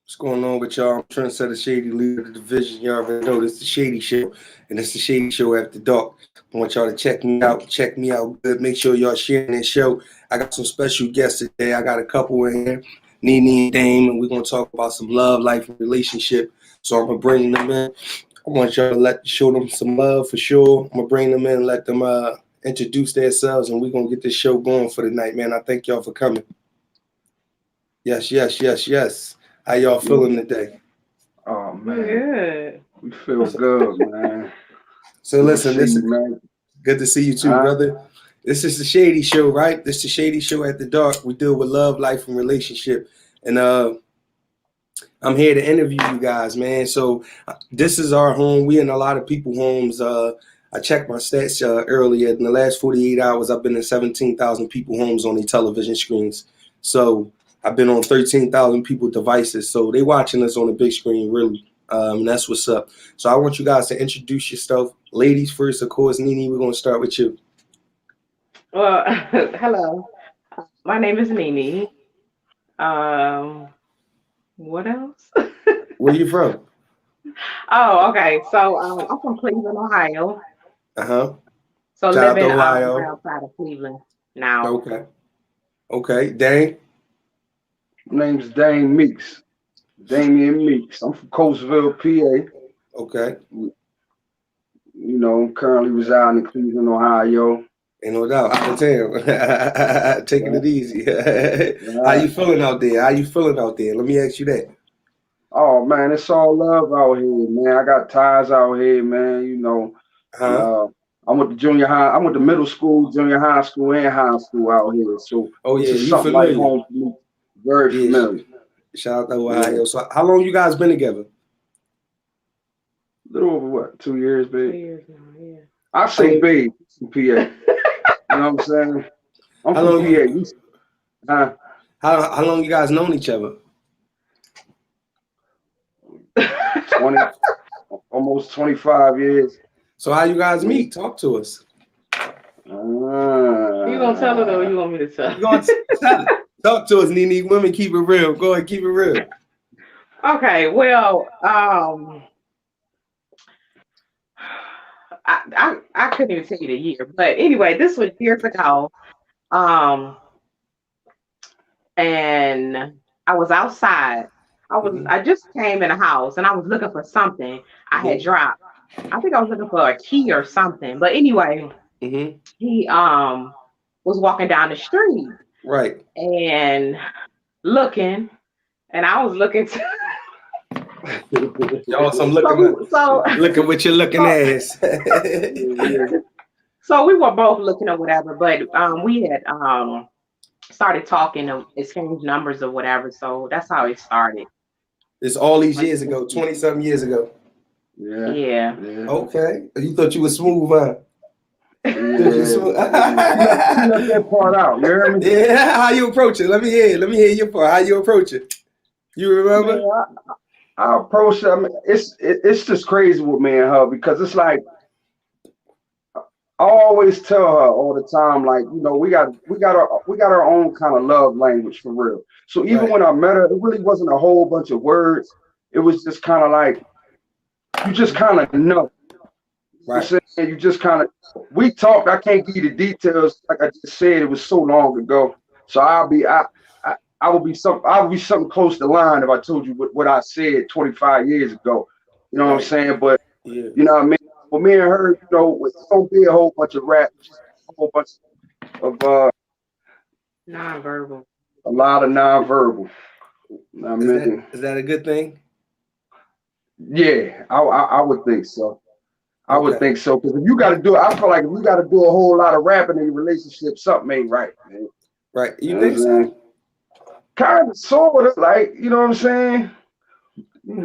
What's going on with y'all? I'm Trendsetter Shady, leader of the division. Y'all already know this is the Shady Show, and it's the Shady Show after dark. I want y'all to check me out. Check me out good. Make sure y'all sharing this show. I got some special guests today. I got a couple in here, Nene and Dame, and we're gonna talk about some love, life, and relationship. So I'm gonna bring them in. I want y'all to show them some love for sure. I'm gonna bring them in, and let them introduce themselves, and we're gonna get this show going for the night, man. I thank y'all for coming. Yes, yes, yes, yes. How y'all feeling today? Oh man, Good. we feel good, man. So Good to listen, see this you, is man. good to see you too, brother. This is the Shady Show, right? This is the Shady Show at the dark. We deal with love, life, and relationship. And I'm here to interview you guys, man. So this is our home. We in a lot of people homes. I checked my stats earlier. In the last 48 hours, I've been in 17,000 people homes on their television screens. So I've been on 13,000 people devices. So they watching us on the big screen, really. That's what's up. So I want you guys to introduce yourself. Ladies first, of course. Nene, we're going to start with you. Well, hello. My name is Nene. Um, what else? Where you from? Oh, okay. So I'm from Cleveland, Ohio. Uh-huh. So Shout out to living Ohio. outside of Cleveland now. Okay. Okay. Dang. My name's Dame Meeks, Damian Meeks. I'm from Coatesville, PA. Okay. I'm currently residing in Cleveland, Ohio. Ain't no doubt. Out of town. Taking Right, it easy. How right. you feeling out there? How you feeling out there? Let me ask you that. Oh man, it's all love out here, man. I got ties out here, man. Huh? Uh, I went to junior high. I went to middle school, junior high school, and high school out here. So Oh this yeah, is you something like familiar. home for me. Very Yeah. familiar. Shout out to Yeah. Ohio. So how long you guys been together? Little over what? 2 years, Two babe. years now, yeah. I How say long babe from PA. You know what I'm saying? I'm how from long PA. you Uh, how long you guys known each other? 20, almost 25 years. So how you guys Yeah. meet? Talk to us. You gonna tell it or Uh, you want me to tell? You gonna tell it. Talk to us, Nene. Women keep it real. Go ahead, keep it real. Okay, well, I couldn't even tell you the year, but anyway, this was years ago. Um, and I was outside. Mm-hmm. I just came in the house and I was looking for something I had Mm-hmm. dropped. I think I was looking for a key or something. But anyway, Mm-hmm. he was walking down the street Right. and looking, and I was looking to, Y'all some so looking we so looking with your looking so ass. yeah, so we were both looking or whatever, but we had started talking and exchanged numbers or whatever. So that's how it started. It's all these Like, years ago, 20-something years ago. yeah, yeah. yeah, Okay. You thought you was smooth, huh? Thought you yeah. smooth. She left that part out. You hear me? Yeah, how you approach it? Let me hear it. Let me hear your part. How you approach it? You remember? Man, I approach her. I mean, it's just crazy with me and her because it's like I always tell her all the time, like, we got our own kind of love language for real. So even Right. when I met her, it really wasn't a whole bunch of words. It was just kind of like you just kind of know. You know Right. what I'm saying? You just kind of we talked. I can't give you the details. Like I just said, it was so long ago. So I would be something close to line if I told you what I said 25 years ago. You know what I'm Right. saying? But Yeah. you know what I mean? For me and her, it's gonna be a whole bunch of rap, just a whole bunch of Non-verbal. a lot of nonverbal. I Is that mean, is that a good thing? yeah, I would think so. I would Okay. think so because if you got to do it, I feel like if you got to do a whole lot of rapping in your relationship, something ain't right, man. Right. You You know what I'm think so? saying? Kind of, sort of, like you know what I'm saying. Me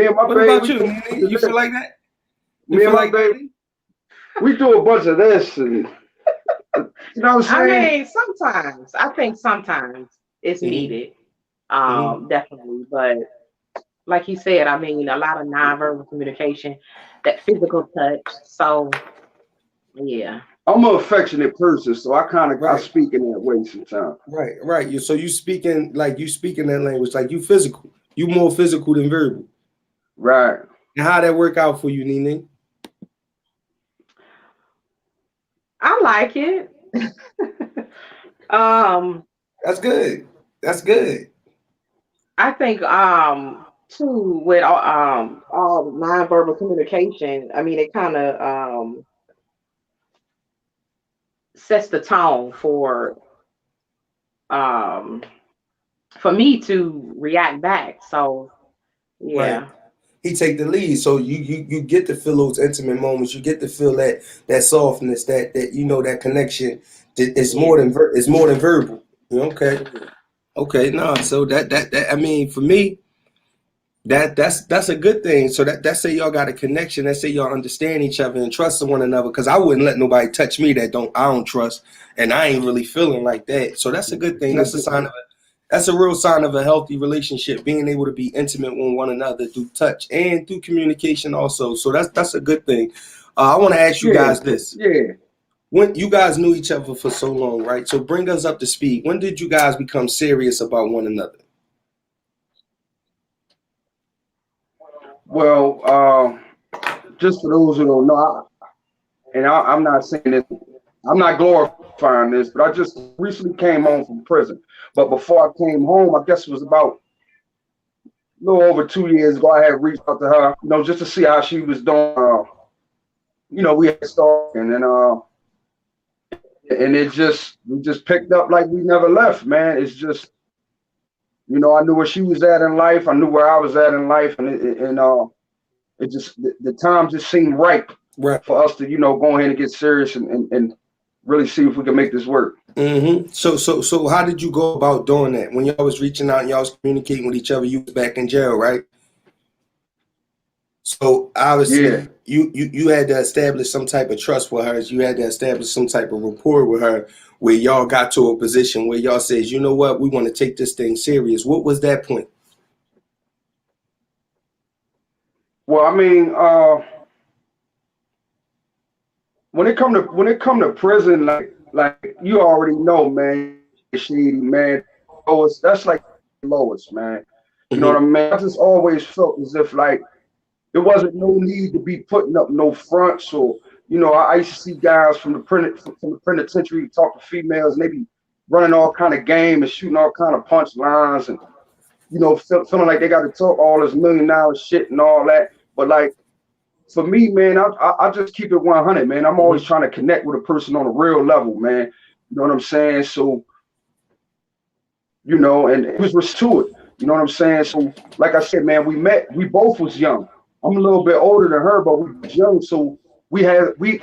and my What baby, about you, Nene? You feel like that? You me and feel my like that? baby, we do a bunch of this, and you know what I'm I saying. mean, sometimes I think sometimes it's Mm-hmm. needed, Mm-hmm. definitely. But like you said, I mean, a lot of nonverbal communication, that physical touch. So yeah, I'm an affectionate person, so I Right. speak in that way sometimes. Right. Right. You speaking that language, like you physical. You more physical than verbal. Right. And how that work out for you, Nene? I like it. um, That's good. That's good. I think too with all nonverbal communication. I mean, it kind of sets the tone um for me to react back. So Right. yeah, He take the lead, so you get to feel those intimate moments. You get to feel that softness, that that connection. It's yeah, more than it's more than verbal. Okay, yeah, okay, no. So that I mean, for me, that's a good thing. So that say y'all got a connection. That say y'all understand each other and trust one another. Because I wouldn't let nobody touch me that I don't trust, and I ain't really feeling like that. So that's a good thing. That's a sign of that's a real sign of a healthy relationship, being able to be intimate with one another through touch and through communication also. So that's a good thing. I want to ask you Yeah. guys this. Yeah. When you guys knew each other for so long, right? So bring us up to speed. When did you guys become serious about one another? Well, just for those who don't know, I'm not saying this, I'm not glorifying this, but I just recently came home from prison. But before I came home, I guess it was about a little over 2 years ago, I had reached out to her, just to see how she was doing. We had started, and we just picked up like we never left, man. It's just, I knew where she was at in life, I knew where I was at in life, it just the time just seemed ripe Right. for us to, go ahead and get serious and really see if we can make this work. So how did you go about doing that? When y'all was reaching out and y'all was communicating with each other, you was back in jail, right? So Yeah. obviously you had to establish some type of trust with her. You had to establish some type of rapport with her where y'all got to a position where y'all says, you know what, we want to take this thing serious. What was that point? Well, I mean, when it come to prison, like you already know, man, Shady, man, lowest, that's like the lowest, man. You know what I Hmm. mean? I just always felt as if like there wasn't no need to be putting up no fronts, or I used to see guys from the penitentiary talk to females, and they be running all kind of game and shooting all kind of punchlines, and feeling like they got to talk all this $1 million shit and all that. But like for me, man, I just keep it 100, man. I'm always Hmm. trying to connect with a person on a real level, man. You know what I'm saying? So, and it was to it. You know what I'm saying? So, like I said, man, we both was young. I'm a little bit older than her, but we was young, so we had we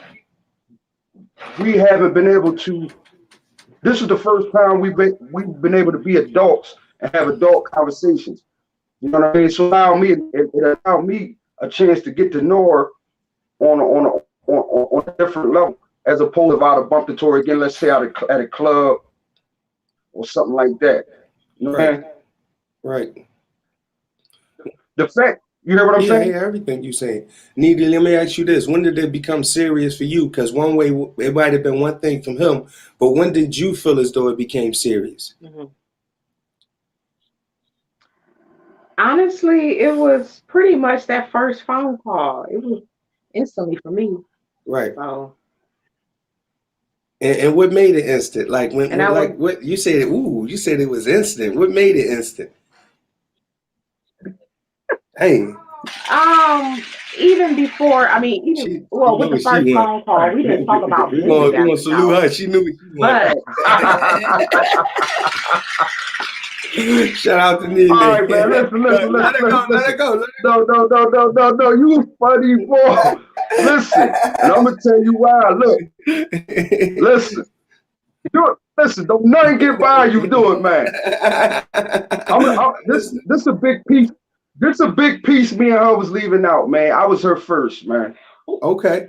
haven't been able to. This is the first time we've been able to be adults and have adult conversations. You know what I mean? So it allowed me a chance to get to know her on a different level, as opposed to if I'd have bumped into her again, let's say at a club or something like that. You know what I Right, mean? right. The fact, you hear what I'm Yeah, I saying? hear everything you saying. Needy, let me ask you this. When did it become serious for you? Because one way it might have been one thing from him, but when did you feel as though it became serious? hmm. Honestly, it was pretty much that first phone call. It was instantly for me. Right. So, And what made it instant? Like and I was what you said, ooh, you said it was instant. What made it instant? Hey, um even before. I mean, even she well knew with the what she first want. phone call, we didn't talk about We're music gonna after salute no. her. She knew what she want. But Shout out to All Nene. right, man. Listen, listen, Let listen, her listen, go, let her listen. go, let No, no, no, no, no, no. You funny boy. Listen, and I'm gonna tell you why. Look, listen. Listen. Don't nothing get by you. Do it, man. This Listen. this a big piece. This a big piece. Me and her was leaving out, man. I was her first, man. Okay.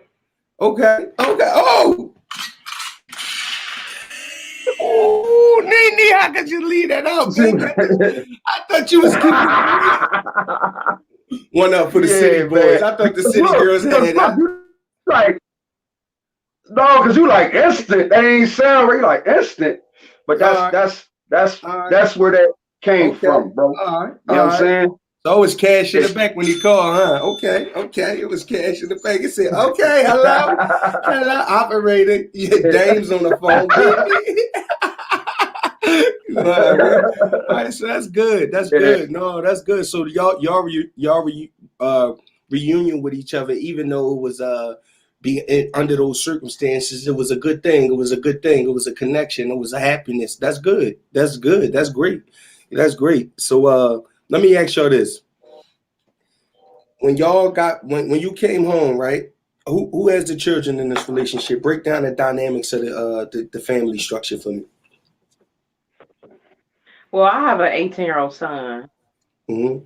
Okay. Okay. Oh, oh, Nene, how could you leave that out, See, baby? I thought you was keeping one up for the city yeah, boys. man. I thought the Because city look, girls had that. you like no, because you like instant. They ain't sound right. You like instant, but All right. All right. that's where that. came Okay. from, bro. All right. You know what I'm saying? So it was cash in the bank when he called, huh? Okay. It was cash in the bank. It said, okay, hello, operator. Yeah, Dame's on the phone, baby. All right, all right, so that's good. That's good. No, that's good. So reunion with each other, even though it was being under those circumstances, it was a good thing. It was a good thing. It was a connection. It was a happiness. That's good. That's good. That's great. That's great. So let me ask y'all this: when when you came home, right? Who has the children in this relationship? Break down the dynamics of the family structure for me. Well, I have an 18-year-old son. Mm-hmm.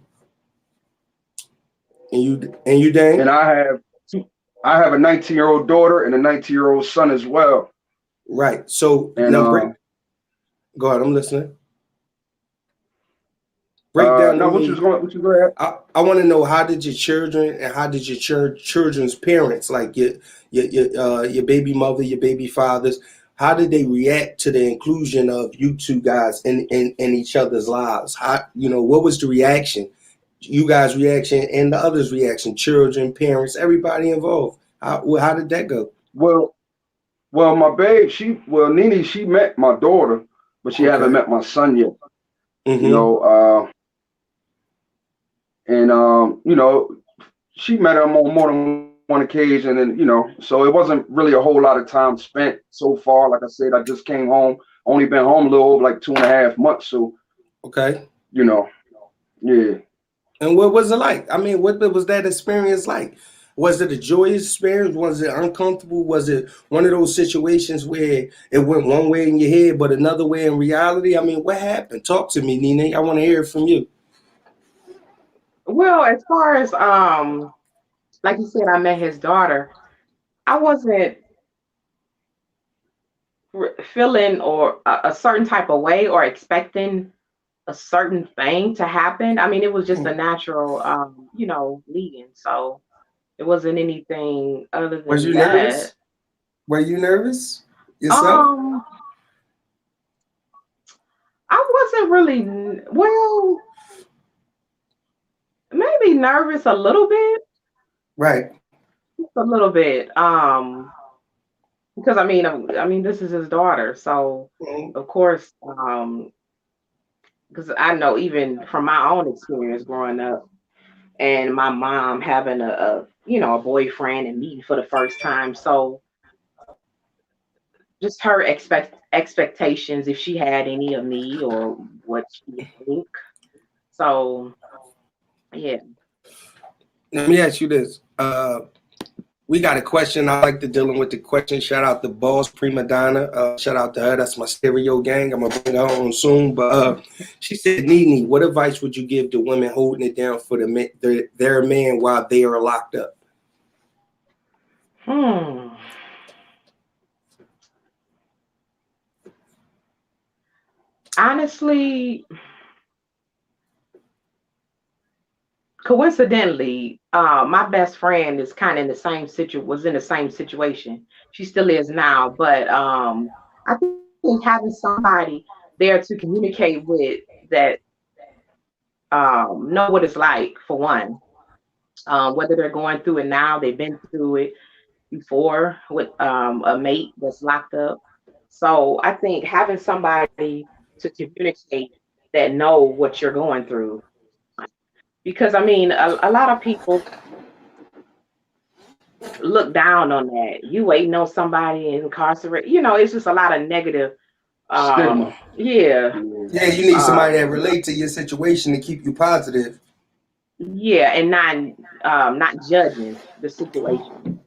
And you, And Dane? I have a 19-year-old daughter and a 19-year-old son as well. Right. So And now go ahead, I'm listening. Break down to no, me. what you going at? I want to know, how did your children and how did your children's parents, like your baby mother, your baby fathers, how did they react to the inclusion of you two guys in each other's lives? How, what was the reaction? You guys' reaction and the others' reaction, children, parents, everybody involved. How did that go? Well, my babe, Nene, she met my daughter, but she haven't Okay. met my son yet. You Mm-hmm. know, and she met him on more than one occasion, and so it wasn't really a whole lot of time spent so far. Like I said, I just came home, only been home a little over like 2.5 months. So, Okay. Yeah. And what was it like? I mean, what was that experience like? Was it a joyous experience? Was it uncomfortable? Was it one of those situations where it went one way in your head, but another way in reality? I mean, what happened? Talk to me, Nene. I want to hear it from you. Well, as far as like you said, I met his daughter. I wasn't feeling or a certain type of way or expecting a certain thing to happen. I mean, it was just a natural, leading. So it wasn't anything other Was than you that. nervous? Were you nervous yourself? Um, I wasn't really, well, maybe nervous a little bit, Right. just a little bit. Because I mean, this is his daughter, so Mhm. of course, because I know even from my own experience growing up, and my mom having a boyfriend and meeting for the first time, so just her expectations, if she had any of me or what she would think. So yeah. Let me ask you this. We got a question. I like to dealing with the question. Shout out to Boss Prima Donna. Shout out to her. That's my stereo gang. I'm gonna bring her on soon. But she said, Nene, what advice would you give to women holding it down for their man while they are locked up? Hmm. Honestly, coincidentally, my best friend is kind of in the same was in the same situation. She still is now, but I think having somebody there to communicate with that know what it's like for one, whether they're going through it now, they've been through it before with a mate that's locked up. So I think having somebody to communicate that know what you're going through, because I mean, a lot of people look down on that. You waiting on somebody incarcerated. It's just a lot of negative. Stigma. Yeah, Yeah, you need somebody that um, relate to your situation to keep you positive. yeah, and not judging the situation.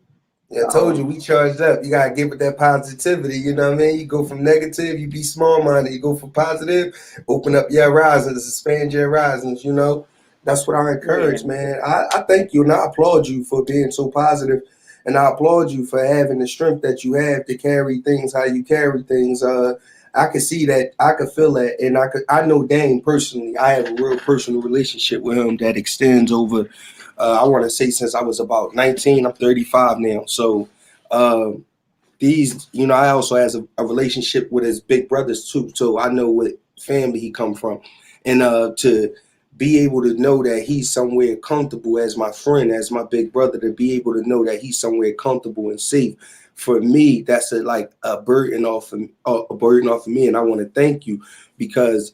Yeah, I told you, So we charged up. You gotta give it that positivity. You know what I mean? You go from negative, you be small minded. You go from positive, open up your horizons, expand your horizons. That's what I yeah, encourage, man. I thank you and I applaud you for being so positive, and I applaud you for having the strength that you have to carry things how you carry things. I could see that, I could feel that, and I know Dane personally. I have a real personal relationship with him that extends over, I want to say, since I was about 19. I'm 35 now. So I also has a relationship with his big brothers too. So I know what family he come from. and to be able to know that he's somewhere comfortable as my friend, as my big brother, to be able to know that he's somewhere comfortable and safe. For me, that's like a burden off of me, and I want to thank you because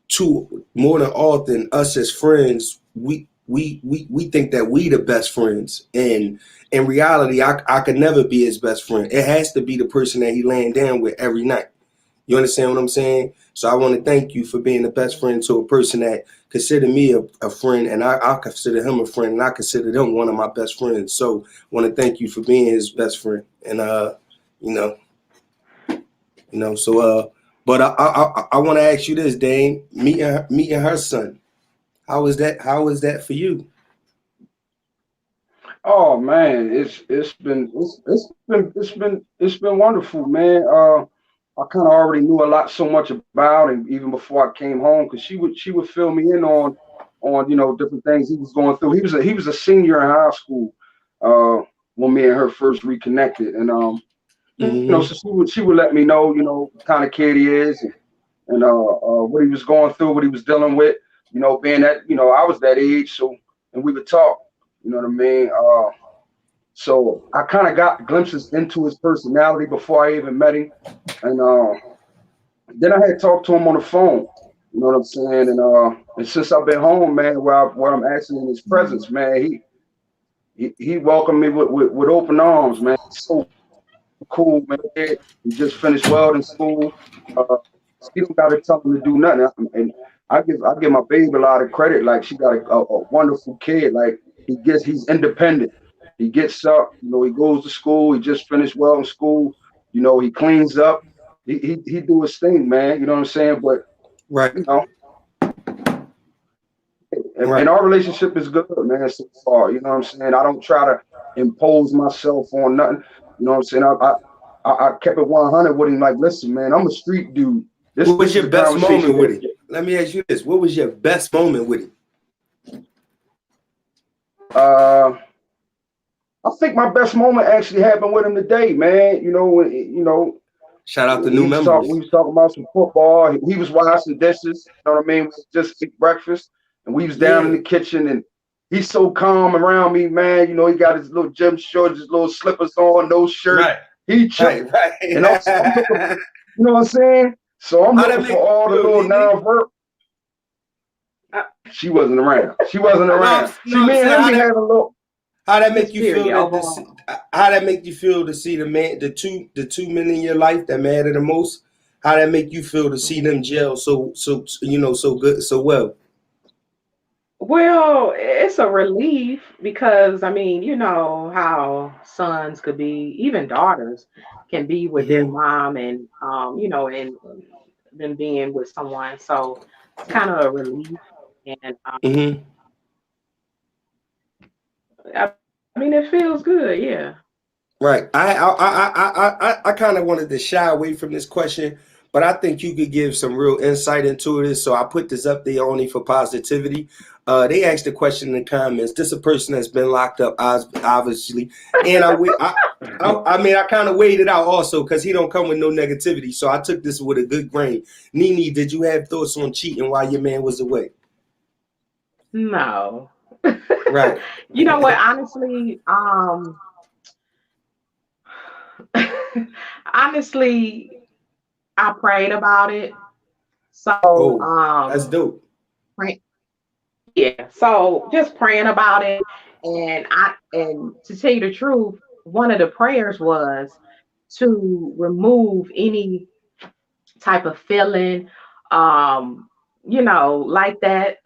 too more than often us as friends, we think that we the best friends, and in reality, I could never be his best friend. It has to be the person that he laying down with every night. You understand what I'm saying? So I want to thank you for being the best friend to a person that consider me a friend, and I consider him a friend, and I consider them one of my best friends. So I want to thank you for being his best friend, and you know, but I want to ask you this, Dane, meeting her son. How is that? How is that for you? Oh man, it's been wonderful, man. I kind of already knew a lot so much about him even before I came home because she would fill me in on different things he was going through. He was a senior in high school when me and her first reconnected, and Mm-hmm. so she would let me know what kind of kid he is, and what he was going through, what he was dealing with. Being that I was that age, so and we would talk. You know what I mean? So I kind of got glimpses into his personality before I even met him, and then I had talked to him on the phone. You know what I'm saying? And since I've been home, man, where I'm actually in his presence, man, he welcomed me with open arms, man. So cool, man. He just finished welding school. Uh, he don't got to tell him to do nothing. And I give my baby a lot of credit. Like she got a wonderful kid. Like he's independent. He gets up. He goes to school. He just finished welding school. He cleans up. He do his thing, man. You know what I'm saying? But Right, you know, and right. our relationship is good, man, so far. You know what I'm saying? I don't try to impose myself on nothing. You know what I'm saying? I kept it 100 with him. Like, listen, man, I'm a street dude. This What was this is your a best conversation moment with him? that Let me ask you this: what was your best moment with him? uh I think my best moment actually happened with him today, man. Shout out to he new was talking. We memories. was talking about some football. He was washing dishes. You know what I mean? We just ate breakfast, and we was down in Yeah, the kitchen, and he's so calm around me, man. He got his little gym shorts, his little slippers on, no shirt. right, He chilling, right, and I'm looking. right. You know what I'm saying? So I'm How that looking for make you all the feel, little Nene? non-verbal. She wasn't around. She wasn't No, around. See, I'm me and saying him be having a little. how that make Just you feel period that overall. how that make you feel to see the two men in your life that matter the most. How that make you feel to see them gel so good so well. Well, it's a relief because I mean, you know how sons could be, even daughters can be with their Hmm. mom and and them being with someone. So it's kind of a relief. And Hmm. I I mean, it feels good. Yeah. Right. I kind of wanted to shy away from this question, but I think you could give some real insight into this. So I put this up there only for positivity. They asked the question in the comments. This a person that's been locked up, obviously, and I mean, I kind of weighed it out also because he don't come with no negativity. So I took this with a good grain. Nene, did you have thoughts on cheating while your man was away? No. Right. You know what? Honestly, honestly, I prayed about it. So, Oh, that's dope. pray- yeah. So just praying about it, and to tell you the truth, one of the prayers was to remove any type of feeling, um, like that.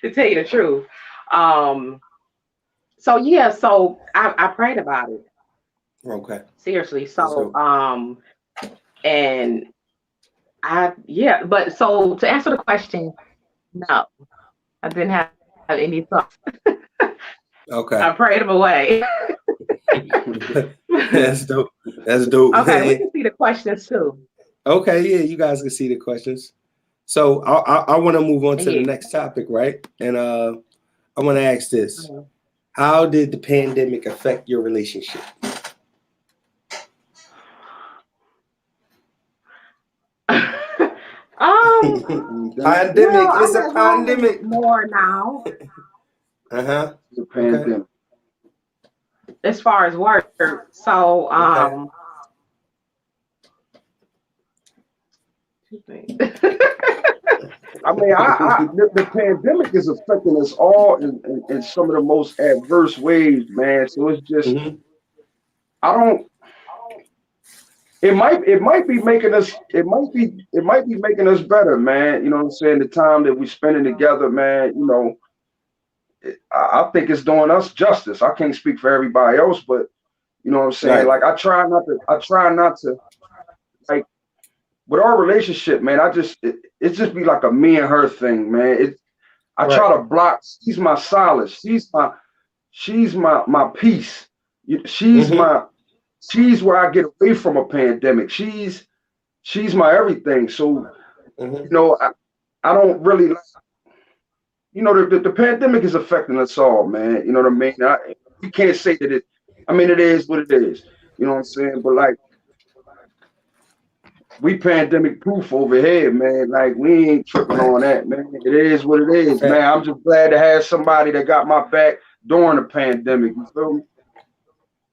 To tell you the truth, um, so yeah. So I prayed about it Okay, seriously. that's So dope. and yeah. But so to answer the question, no, I didn't have any thoughts. Okay. I prayed him away. That's dope. That's dope. Okay, we can see the questions too. Okay, yeah, you guys can see the questions. So I want to move on to the Yeah. next topic, right? And I want to ask this: Mhm. how did the pandemic affect your relationship? Pandemic. Well, It's I'm a at home pandemic. more now The Okay. pandemic. as far as work. So, Okay. I mean, the pandemic is affecting us all in some of the most adverse ways, man. So it's just, Mm-hmm. I don't. It might be making us. It might be making us better, man. You know what I'm saying? The time that we spending together, man. You know, I think it's doing us justice. I can't speak for everybody else, but you know what I'm saying. Right. Like I try not to. I try not to like with our relationship, man. It just be like a me and her thing, man. I Right. try to block. She's my solace. She's my peace. She's Mm-hmm. my she's where I get away from a pandemic. She's my everything. So Mm-hmm. you know, I don't really you know the pandemic is affecting us all, man. You know what I mean? We can't say that it. I mean, it is what it is. You know what I'm saying? But like we pandemic proof over here, man. Like we ain't tripping on Facts. that, man. It is what it is, man. Facts. I'm just glad to have somebody that got my back during the pandemic. You feel me?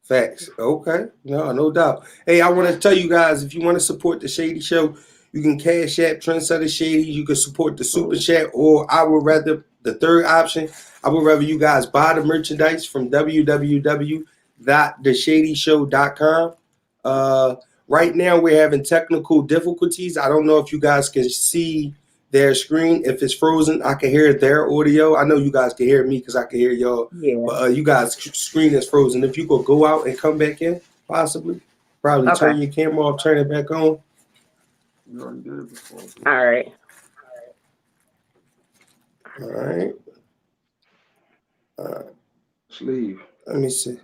Facts. Okay. No doubt. Hey, I want to tell you guys, if you want to support the Shady Show, you can Cash App Trendsetter Shady. You can support the Super Chat, or I would rather the third option. I would rather you guys buy the merchandise from www.theshadyshow.com. Right now we're having technical difficulties. I don't know if you guys can see their screen. If it's frozen, I can hear their audio. I know you guys can hear me because I can hear y'all. Yeah. But you guys' screen is frozen. If you could go out and come back in, possibly, probably Okay. turn your camera off, turn it back on. You already did it before. All right. All right. Just leave. Let me see.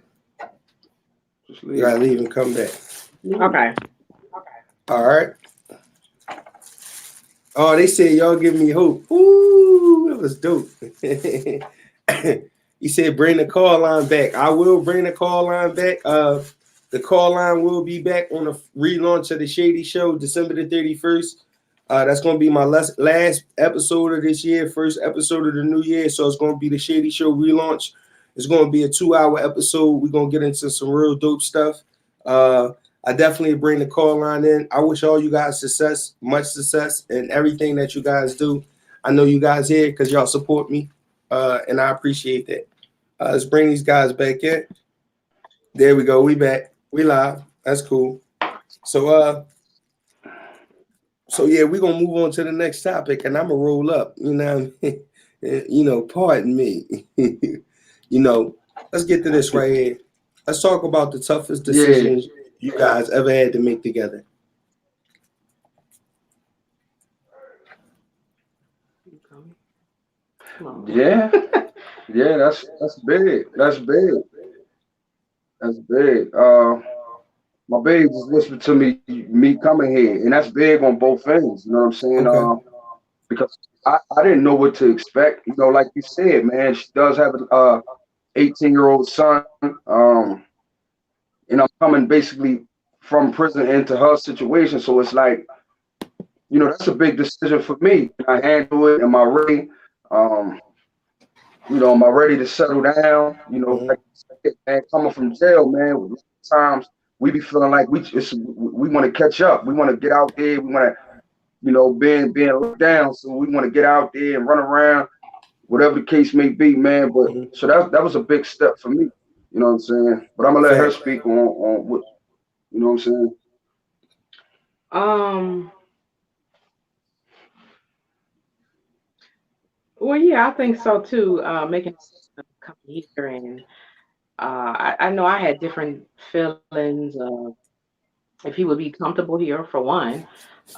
Just You leave. gotta leave and come back. Okay. All right. Oh, they said y'all give me hope. Ooh, that was dope. He said bring the call line back. I will bring the call line back. The call line will be back on the relaunch of the Shady Show, December the 31st. That's gonna be my last episode of this year, first episode of the new year. So it's gonna be the Shady Show relaunch. It's gonna be a 2-hour episode. We're gonna get into some real dope stuff. I definitely bring the call line in. I wish all you guys success, much success in everything that you guys do. I know you guys here because y'all support me, and I appreciate that. Let's bring these guys back in. There we go. We back. We live. That's cool. So yeah, we're gonna move on to the next topic, and I'm gonna roll up. You know, what I mean? Pardon me. Let's get to this right here. Let's talk about the toughest Yeah. decisions you guys ever had to make together. Yeah. Yeah. That's big. That's big. That's big. My baby just listened to me coming here, and that's big on both ends. You know what I'm saying? Okay. Because I didn't know what to expect. You know, like you said, man, she does have an 18-year-old son. And I'm coming basically from prison into her situation. So it's like, that's a big decision for me. Can I handle it? Am I ready? Um, am I ready to settle down? Mm-hmm. Like you said, man, coming from jail, man, times we be feeling like we want to catch up. We want to get out there. We want to, being locked down. So we want to get out there and run around, whatever the case may be, man. But Mm-hmm. so that was a big step for me. You know what I'm saying? But I'm gonna let her Fact. speak on what you know what I'm saying. Um. Well, yeah, I think so too. Making a decision to come here, and I know I had different feelings of if he would be comfortable here for one,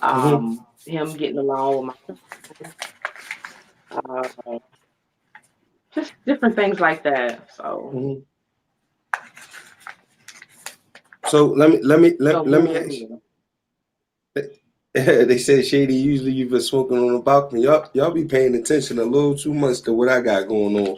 Mm-hmm. him getting along with my son, uh, just different things like that. So, Mm-hmm. So let me moving ask. here. They said Shady. Usually you've been smoking on the balcony. Y'all be paying attention a little too much to what I got going on.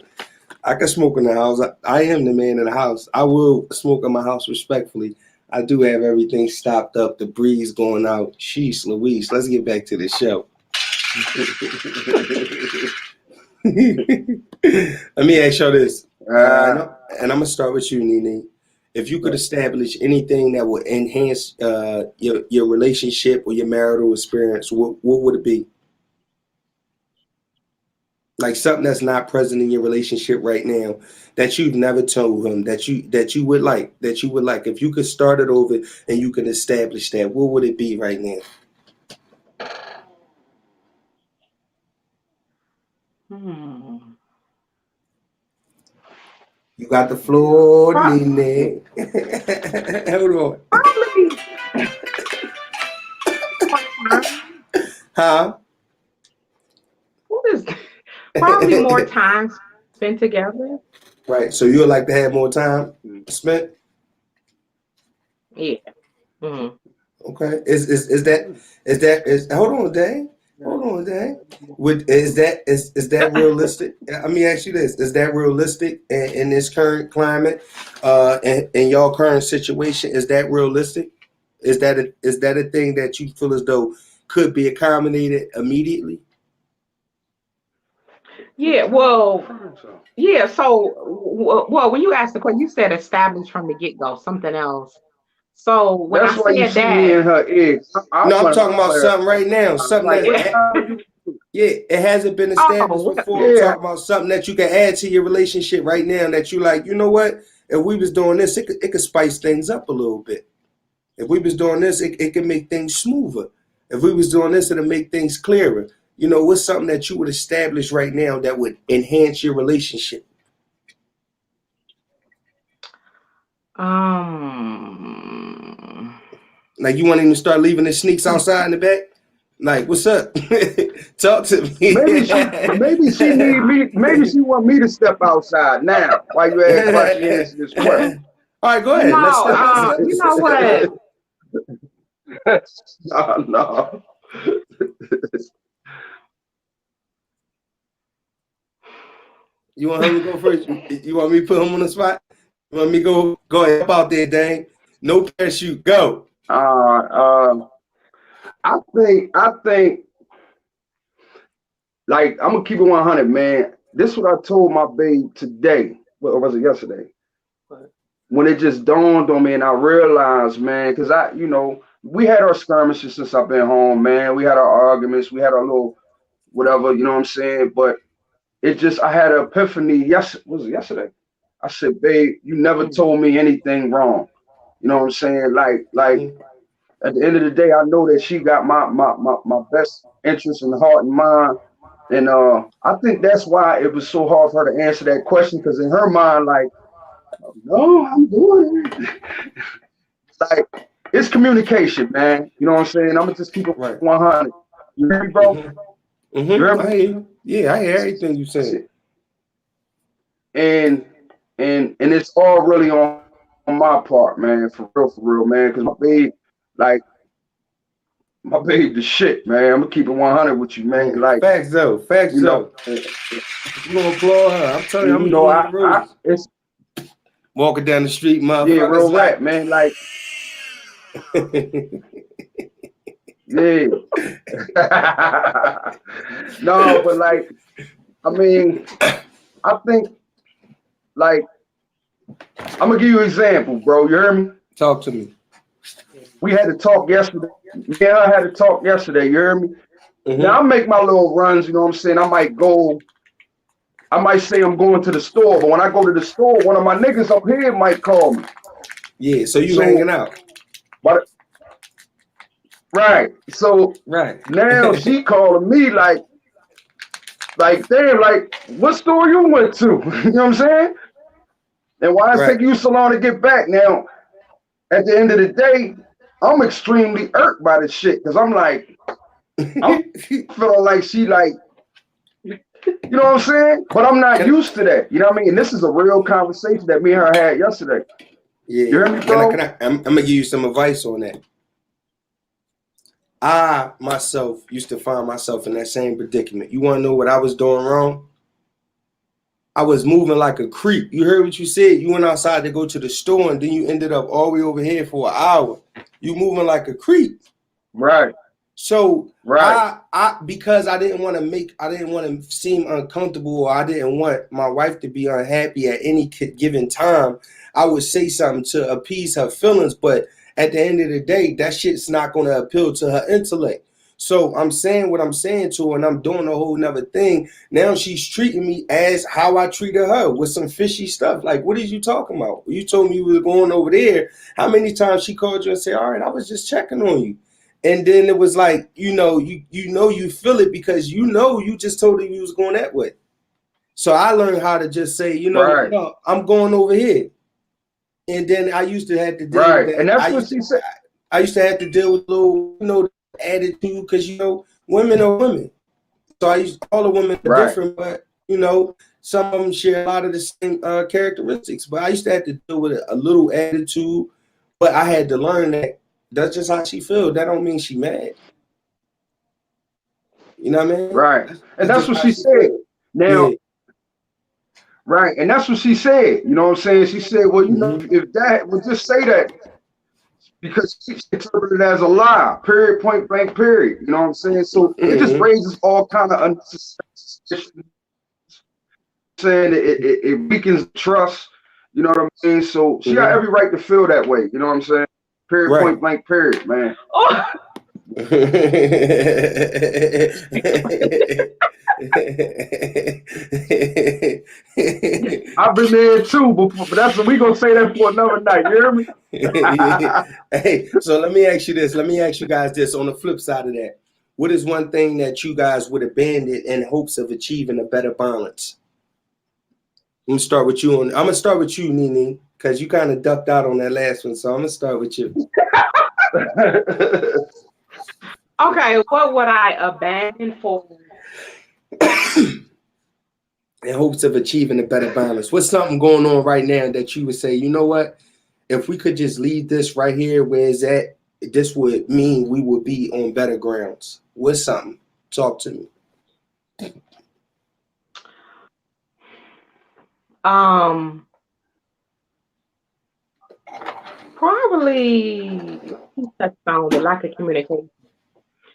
I can smoke in the house. I am the man in the house. I will smoke in my house respectfully. I do have everything stopped up, the breeze going out. Sheesh Louise. Let's get back to the show. Let me ask you this, and Uh, I'm gonna start with you, Nene. If you could establish anything that would enhance your relationship or your marital experience, what would it be? Like something that's not present in your relationship right now that you've never told him that you would like if you could start it over and you could establish that, what would it be right now? Hmm. You got the floor, Pro- Nene. Hold on. Probably more time. Huh? What is probably more time spent together. Right. So you would like to have more time spent? Yeah. Hmm. Okay. Is hold on, Dang. Hold on, Dang. Is that realistic? Let me ask you this: is that realistic in this current climate, in y'all current situation? Is that realistic? Is that a thing that you feel as though could be accommodated immediately? Yeah. Well. Yeah. So, well, when you asked the question, you said established from the get go, something else. So when I that's why you said see me that, in her eggs. I No, I'm want to talking about clarify. something right now. Something Like, what that, time you? yeah, it hasn't been oh, established before. I'm Yeah, talking about something that you can add to your relationship right now that you like, you know what? If we was doing this, it could spice things up a little bit. If we was doing this, it could make things smoother. If we was doing this, it'll make things clearer. What's something that you would establish right now that would enhance your relationship? um, Like you want him to start leaving his sneaks outside in the back? Like, what's up? Talk to me. maybe she need me. Maybe she want me to step outside now. While she answers this question. All right, go ahead. Let's no, step outside. you know what? No, no. You want him to go first? You want me to put him on the spot? You want me to go ahead, up out there, dang. No parachute, go. Uh, I think, like, I'm gonna keep it 100, man. This is what I told my babe today, or was it yesterday? When it just dawned on me, and I realized, man, because we had our skirmishes since I've been home, man. We had our arguments, we had our little whatever, you know what I'm saying? But I had an epiphany. Yes, was it yesterday? I said, babe, you never told me anything wrong. You know what I'm saying? Like Mhm. at the end of the day, I know that she got my best interest in heart and mind. And I think that's why it was so hard for her to answer that question, because in her mind, like, no, I'm doing it. Like, it's communication, man. You know what I'm saying? I'm gonna just keep it Right. 100. You hear me, bro? Mm-hmm. You hear Mm-hmm. me? I hear you. Yeah, I hear everything you That's saying. it. And and it's all really on my part, man. For real, man. Because like my babe, the shit, man. I'm gonna keep it 100 with you, man. Like, Facts though. Facts you know, though. You gonna applaud her? I'm telling you, and I'm you gonna know, give you the roses. it's Walking down the street, yeah, motherfuckers real like. rap, man. Like, yeah. No, but like, I mean, I think, like, I'm gonna give you an example, bro. You hear me? Talk to me. We had to talk yesterday. Me and I had to talk yesterday. You hear me? Now I Mm-hmm. make my little runs. You know what I'm saying? I might say I'm going to the store, but when I go to the store, one of my niggas up here might call me. Yeah, so you hanging So, out. but right. So Right. now she calling me like, damn, like, what store you went to? You know what I'm saying? And why it's Right. taking you so long to get back? Now, at the end of the day, I'm extremely irked by this shit, because I'm like, I'm feeling like she like, you know what I'm saying? But I'm not Can, used to that. You know what I mean? And this is a real conversation that me and her had yesterday. You yeah. hear me, Can I, bro? can I, I'm gonna give you some advice on that. I myself used to find myself in that same predicament. You want to know what I was doing wrong? I was moving like a creep. You heard what you said. You went outside to go to the store, and then you ended up all the way over here for an hour. You moving like a creep. Right. So Right. I because I didn't want to seem uncomfortable, or I didn't want my wife to be unhappy at any given time. I would say something to appease her feelings, but at the end of the day, that shit's not going to appeal to her intellect. So I'm saying what I'm saying to her, and I'm doing a whole nother thing. Now she's treating me as how I treated her, with some fishy stuff. Like, what are you talking about? You told me you were going over there. How many times she called you and said, all right, I was just checking on you. And then it was like, you feel it because you just told her you was going that way. So I learned how to just say, Right. no, I'm going over here. And then I used to have to deal with Right. that. And that's what she said. I used to have to deal with little, attitude, because women are women. So all the women are Right. different, but some of them share a lot of the same characteristics. But I used to have to deal with a little attitude. But I had to learn that that's just how she feels. That don't mean she mad. You know what I mean? Right. And That's that's just what how she she said. feels. Now, Yeah. right. And that's what she said. You know what I'm saying? She said, well, Mm-hmm. if that would just say that because she interpreted it as a lie, period, point blank, period. You know what I'm saying? So it just Mm-hmm. raises all kind of unnecessary suspicion, saying it weakens trust. You know what I'm saying? So she got Mm-hmm. every right to feel that way. You know what I'm saying? Period, Right. point blank, period, man. Oh, I've been there too, but that's we gonna say that for another night. You hear me? Hey, so let me ask you this. Let me ask you guys this on the flip side of that. What is one thing that you guys would abandon in hopes of achieving a better balance? I'm gonna start with you, Nene, because you kind of ducked out on that last one. So I'm gonna start with you. okay. What would I abandon for? In hopes of achieving a better balance. What's something going on right now that you would say, you know what? If we could just leave this right here where it's at, this would mean we would be on better grounds. What's something? Talk to me. Um, Probably he touched on the lack of communication.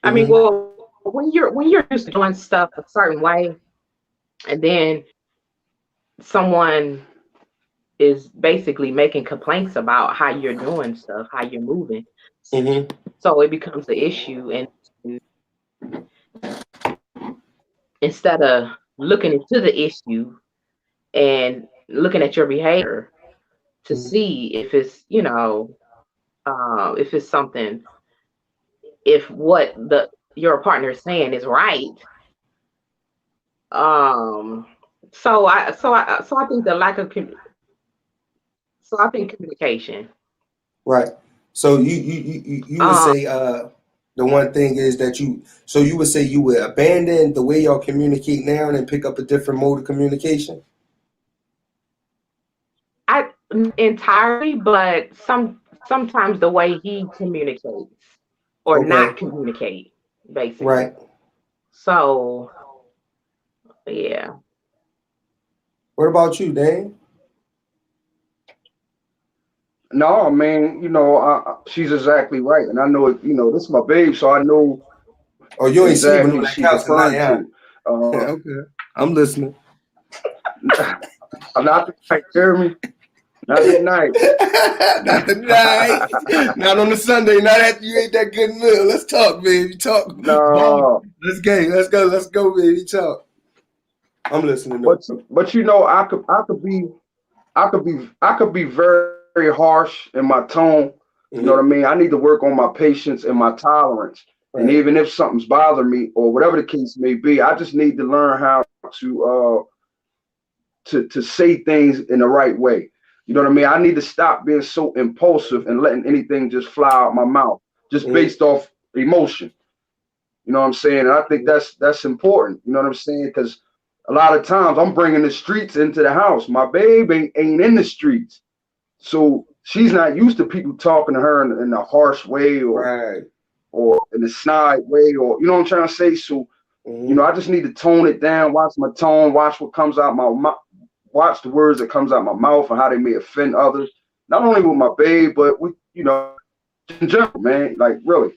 I mean, Mm-hmm. well, when you're used to doing stuff a certain way, and then someone is basically making complaints about how you're doing stuff, how you're moving, Mm-hmm. so it becomes an issue. And instead of looking into the issue and looking at your behavior to see if it's if it's something, if what the your partner is saying is right. Um, so I think the lack of so I think communication. Right. So you would Um, say the one thing is that you would say you would abandon the way y'all communicate now and pick up a different mode of communication? I not entirely, but sometimes the way he communicates or Okay. not communicate, basically. Right. So yeah. What about you, Dan? No, I mean, she's exactly right, and I know it. This is my babe, so I know Oh, you ain't sleeping exactly on what that she's couch tonight, referring huh? to. Uh, Okay. I'm listening. not tonight, Jeremy. Not tonight. Not tonight. Not on the Sunday. Not after you ate that good meal. Let's talk, baby. Talk. Ball. No, Let's go. Let's go. Let's go, baby. Talk. I'm listening but though. I could be very, very harsh in my tone. You know what Mm-hmm. I mean? I need to work on my patience and my tolerance. And Right. even if something's bothering me or whatever the case may be, I just need to learn how to say things in the right way. You know what I mean? I need to stop being so impulsive and letting anything just fly out my mouth just Mm-hmm. based off emotion. You know what I'm saying? And I think that's important. You know what I'm saying? Because a lot of times I'm bringing the streets into the house. My babe ain't in the streets, so she's not used to people talking to her in a harsh way Right. or in a snide way, or what I'm trying to say. So Mm-hmm. I just need to tone it down, watch my tone, watch what comes out my mouth, watch the words that comes out my mouth and how they may offend others. Not only with my babe, but with in general, man. Like really.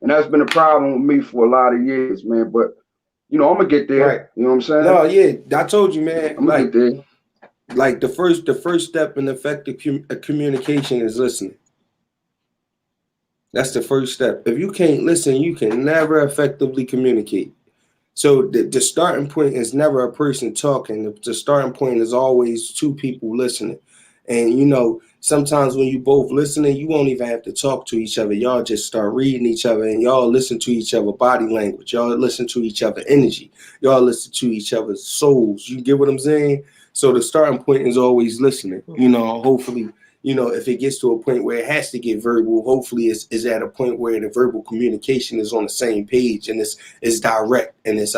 And that's been a problem with me for a lot of years, man. But you know, I'm gonna get there. Right. You know what I'm saying? No, yeah, I told you, man. I'm gonna get there. Like the first step in effective communication is listening. That's the first step. If you can't listen, you can never effectively communicate. So the starting point is never a person talking. The starting point is always two people listening. And you know, sometimes when you both listening, you won't even have to talk to each other. Y'all just start reading each other and y'all listen to each other body language. Y'all listen to each other energy. Y'all listen to each other's souls. You get what I'm saying? So the starting point is always listening. You know, hopefully, you know, if it gets to a point where it has to get verbal, hopefully it's at a point where the verbal communication is on the same page and it's direct and it's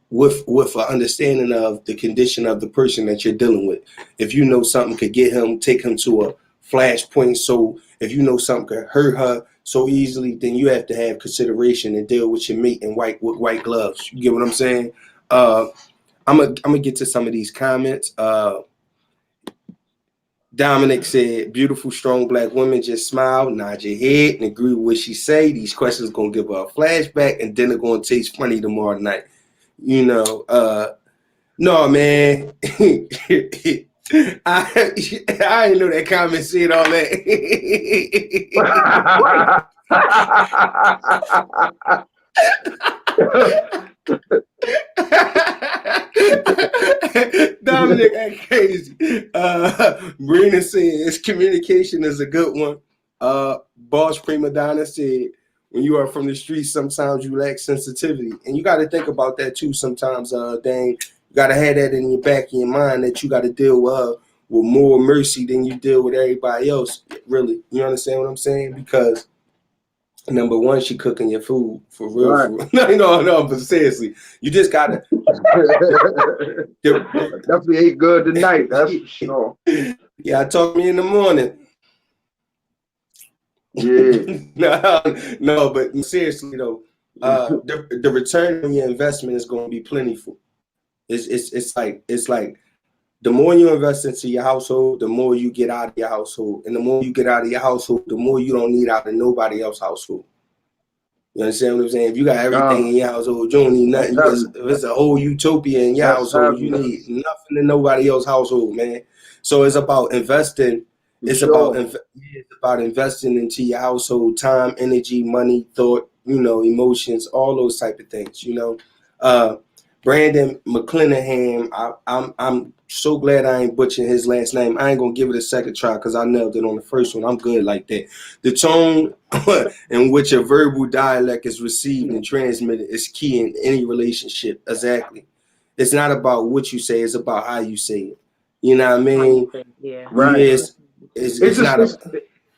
with an understanding of the condition of the person that you're dealing with. If you know something could take him to a flashpoint, so if you know something could hurt her so easily, then you have to have consideration and deal with your mate with white gloves. You get what I'm saying? I'm gonna get to some of these comments. Dominic said, beautiful, strong black women, just smile, nod your head, and agree with what she say. These questions going to give her a flashback, and then they're going to taste funny tomorrow night. You know, no, man. I didn't know that comment said all that. Dominic ain't crazy. Brina says communication is a good one. Boss Prima Donna said, when you are from the streets, sometimes you lack sensitivity. And you got to think about that too sometimes, Dane. You got to have that in your back of your mind that you got to deal with more mercy than you deal with everybody else, really. You understand what I'm saying? Because number one, she cooking your food for real. Right. For real. No, but seriously, you just gotta. Definitely ate good tonight. That's for sure. Yeah, talk to me in the morning. Yeah. no, but seriously though, the return on your investment is going to be plentiful. It's like the more you invest into your household, the more you get out of your household, and the more you get out of your household, the more you don't need out of nobody else's household. You understand what I'm saying? If you got everything in your household, you don't need nothing. If it's a whole utopia in your household, you need nothing in nobody else's household, man. So it's about investing. It's about investing into your household, time, energy, money, thought, you know, emotions, all those type of things. You know, Brandon McClanahan. I'm so glad I ain't butchering his last name. I ain't gonna give it a second try because I nailed it on the first one. I'm good like that. The tone in which a verbal dialect is received and transmitted is key in any relationship. Exactly. It's not about what you say; it's about how you say it. You know what I mean? Yeah. Right. It's not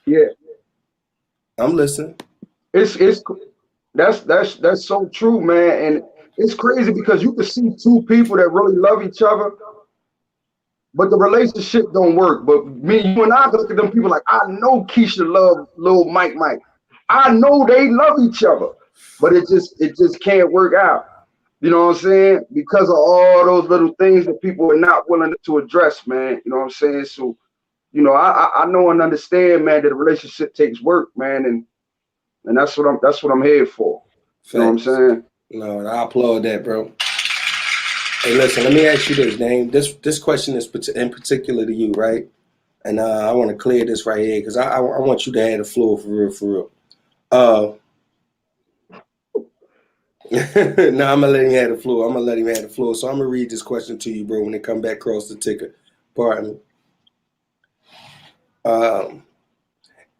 yeah. I'm listening. It's that's so true, man. And it's crazy because you can see two people that really love each other, but the relationship don't work. But you and I look at them people like, I know Keisha love little Mike. I know they love each other, but it just can't work out. You know what I'm saying? Because of all those little things that people are not willing to address, man. You know what I'm saying? So, you know, I know and understand, man, that a relationship takes work, man, and that's what I'm here for. Thanks. You know what I'm saying? No, I applaud that, bro. Hey, listen, let me ask you this, Dame. This question is in particular to you, right? And I want to clear this right here because I want you to have the floor for real, for real. No, I'm gonna let him have the floor. So I'm gonna read this question to you, bro, when it come back across the ticker. Pardon me.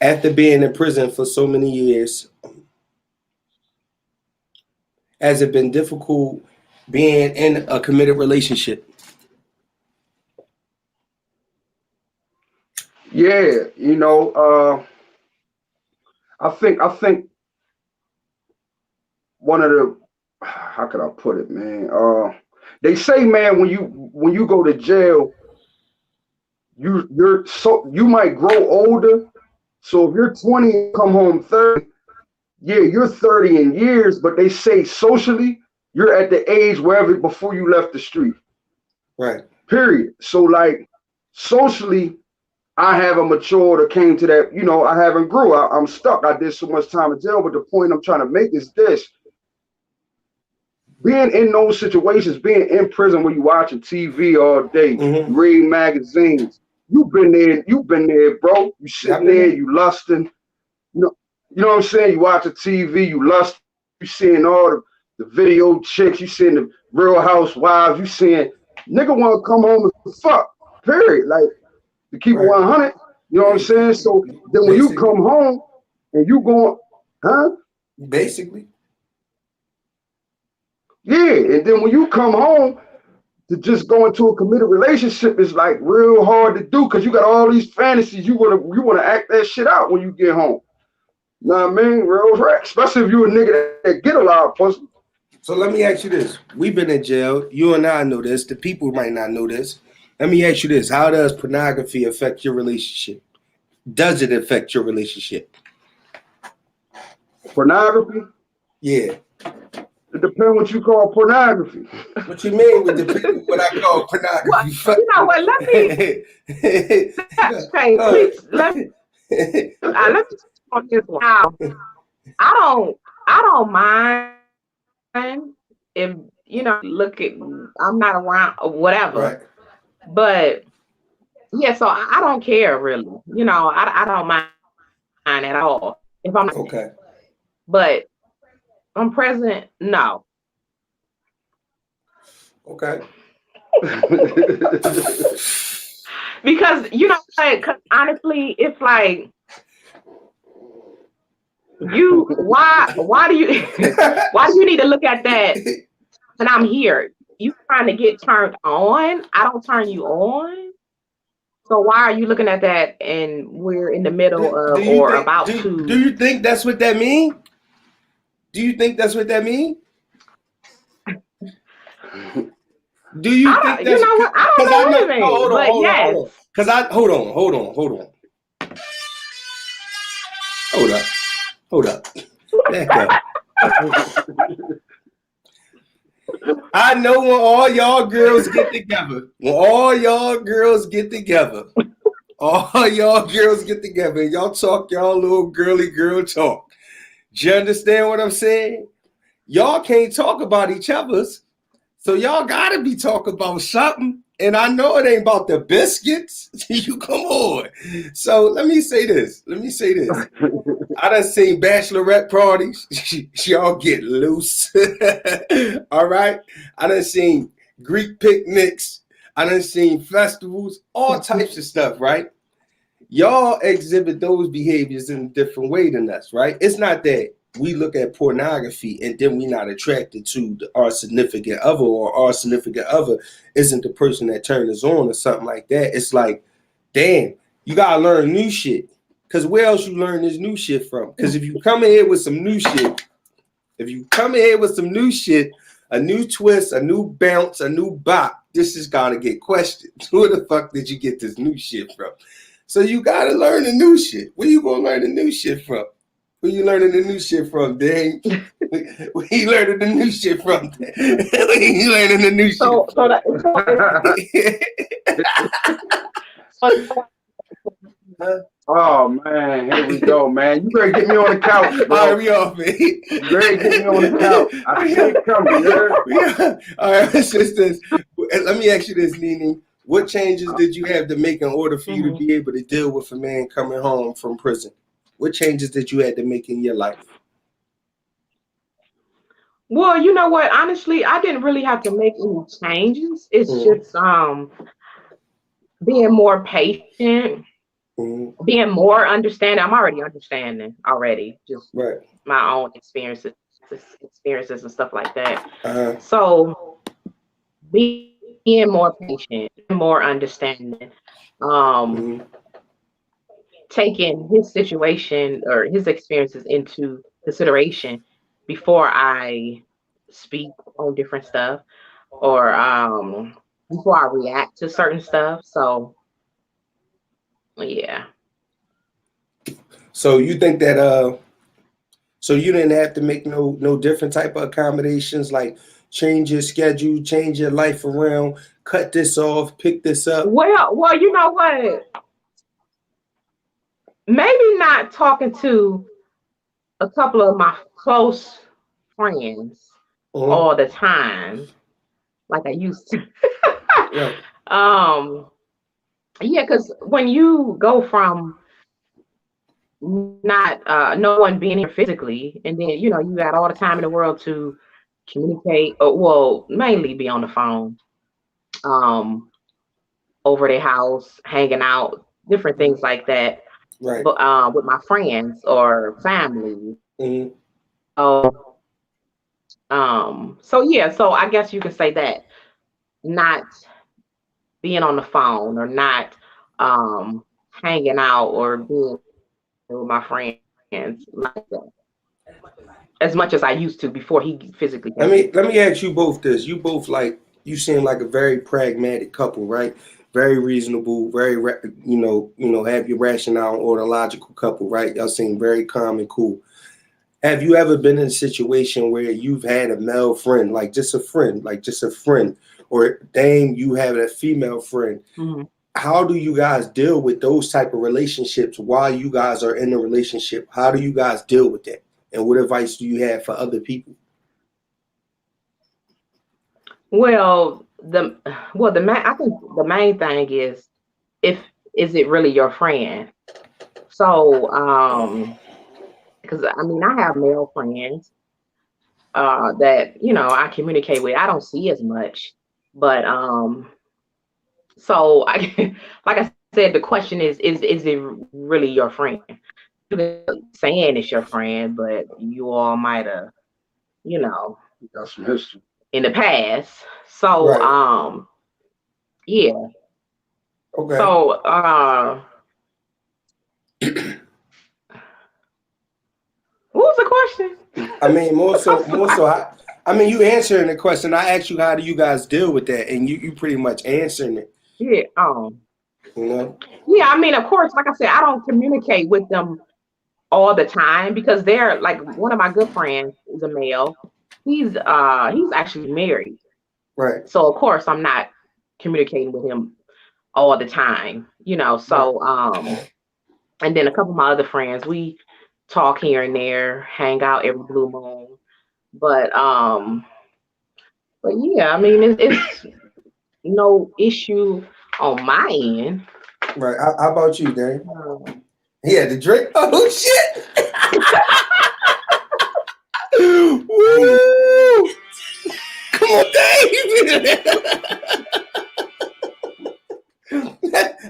After being in prison for so many years, has it been difficult being in a committed relationship? Yeah, you know, I think one of the, how can I put it, man? They say, man, when you go to jail, you might grow older. So if you're 20 and come home 30, yeah, you're 30 in years, but they say socially you're at the age wherever before you left the street. Right. Period. So like socially, I haven't matured or came to that, I haven't grew. I'm stuck. I did so much time in jail, but the point I'm trying to make is this. Being in those situations, being in prison where you watching TV all day, Mm-hmm. read magazines, you've been there, bro. You sitting there, you lusting, you know what I'm saying? You watching TV, you lust, you seeing all the video chicks, you seeing the real housewives, you seeing nigga want to come home and fuck, period. Like, to keep it Right. 100, you know what I'm saying? So then when you Basically. come home and you going, huh? Basically. Yeah, and then when you come home to just go into a committed relationship is like real hard to do because you got all these fantasies. You wanna act that shit out when you get home. You know what I mean? Real rap. Especially if you a nigga that get a lot of pussy. So let me ask you this. We've been in jail. You and I know this. The people might not know this. Let me ask you this. How does pornography affect your relationship? Does it affect your relationship? Pornography? Yeah. It depends what you call pornography. What you mean with the what I call pornography? Well, you know what? Let me okay, let me on this one. Now, I don't mind if look at I'm not around or whatever. Right. But yeah, so I don't care really. I don't mind at all if I'm not. Okay. But I'm present, no. Okay. Because cause honestly, it's like why do you why do you need to look at that when I'm here? You trying to get turned on? I don't turn you on. So why are you looking at that and we're in the middle do of you or think about do to you think that's what that mean? Do you think that's what that mean? Do you think you that's know what? I don't because know I what know? it No, means, but yes. hold on. Because hold on. Hold up. Back up. I know when all y'all girls get together, and y'all talk y'all little girly girl talk. Do you understand what I'm saying? Y'all can't talk about each other's, so y'all gotta be talking about something. And I know it ain't about the biscuits. You come on. So let me say this. I done seen bachelorette parties. Y'all get loose. All right. I done seen Greek picnics. I done seen festivals, all types of stuff, right? Y'all exhibit those behaviors in a different way than us, right? It's not that we look at pornography and then we're not attracted to our significant other, or our significant other isn't the person that turned us on or something like that. It's like, damn, you gotta learn new shit. Cause where else you learn this new shit from? Cause if you come in here with some new shit, a new twist, a new bounce, a new bop, this is gonna get questioned. Where the fuck did you get this new shit from? So you gotta learn the new shit. Where you gonna learn the new shit from? Where you learning the new shit from, Dang? Where you learning the new shit from? Where you learning the new shit So from? Oh man, here we go, man. You better get me on the couch, bro. All right, we off, man. You better get me on the couch. I see it coming, All right, sisters. Let me ask you this, Nene. What changes did you have to make in order for you to be able to deal with a man coming home from prison? What changes did you had to make in your life? Well, you know what? Honestly, I didn't really have to make any changes. It's just being more patient, being more understanding. I'm already understanding already, just Right. my own experiences and stuff like that. So being more patient, more understanding, taking his situation or his experiences into consideration before I speak on different stuff, or before I react to certain stuff. So yeah. So you think that so you didn't have to make no different type of accommodations, like change your schedule, change your life around, cut this off, pick this up? Well, you know what? maybe not talking to a couple of my close friends Mhm. all the time like I used to. Right. um, yeah, because when you go from not no one being here physically, and then you got all the time in the world to communicate, or well, mainly be on the phone, um, over their house, hanging out, different Mhm. things like that. Right. But with my friends or family. Mhm. So so yeah, so I guess you could say that not being on the phone or not um hanging out or being with my friends like that as much as I used to before he physically came here. Let me ask you both this. You both you seem like a very pragmatic couple, right? Very reasonable, have your rationale or the logical couple, right? Y'all seem very calm and cool. Have you ever been in a situation where you've had a male friend, like just a friend, or dang, you have a female friend? Mhm. How do you guys deal with those type of relationships while you guys are in a relationship? How do you guys deal with that? And what advice do you have for other people? Well, the main I think the main thing is if is it really your friend? So, because I mean I have male friends that I communicate with. I don't see as much, but so I like I said, the question is it really your friend? You can saying it's your friend, but you all might have, you know, Got some history. in the past. So Right. yeah. Okay. So what was the question? I mean, I'm more so. sorry. I mean, you answering the question. I asked you, how do you guys deal with that, and you pretty much answering it. Yeah, You know. yeah, I mean, of course, like I said, I don't communicate with them all the time because they're like one of my good friends is a male. He's actually married. Right. So of course I'm not communicating with him all the time, Right. So and then a couple of my other friends, we talk here and there, hang out every blue moon. But yeah, I mean it's no issue on my end. Right. How about you, Dan? Uh, Yeah, the drink. Oh shit! Woo! Come on, Dave!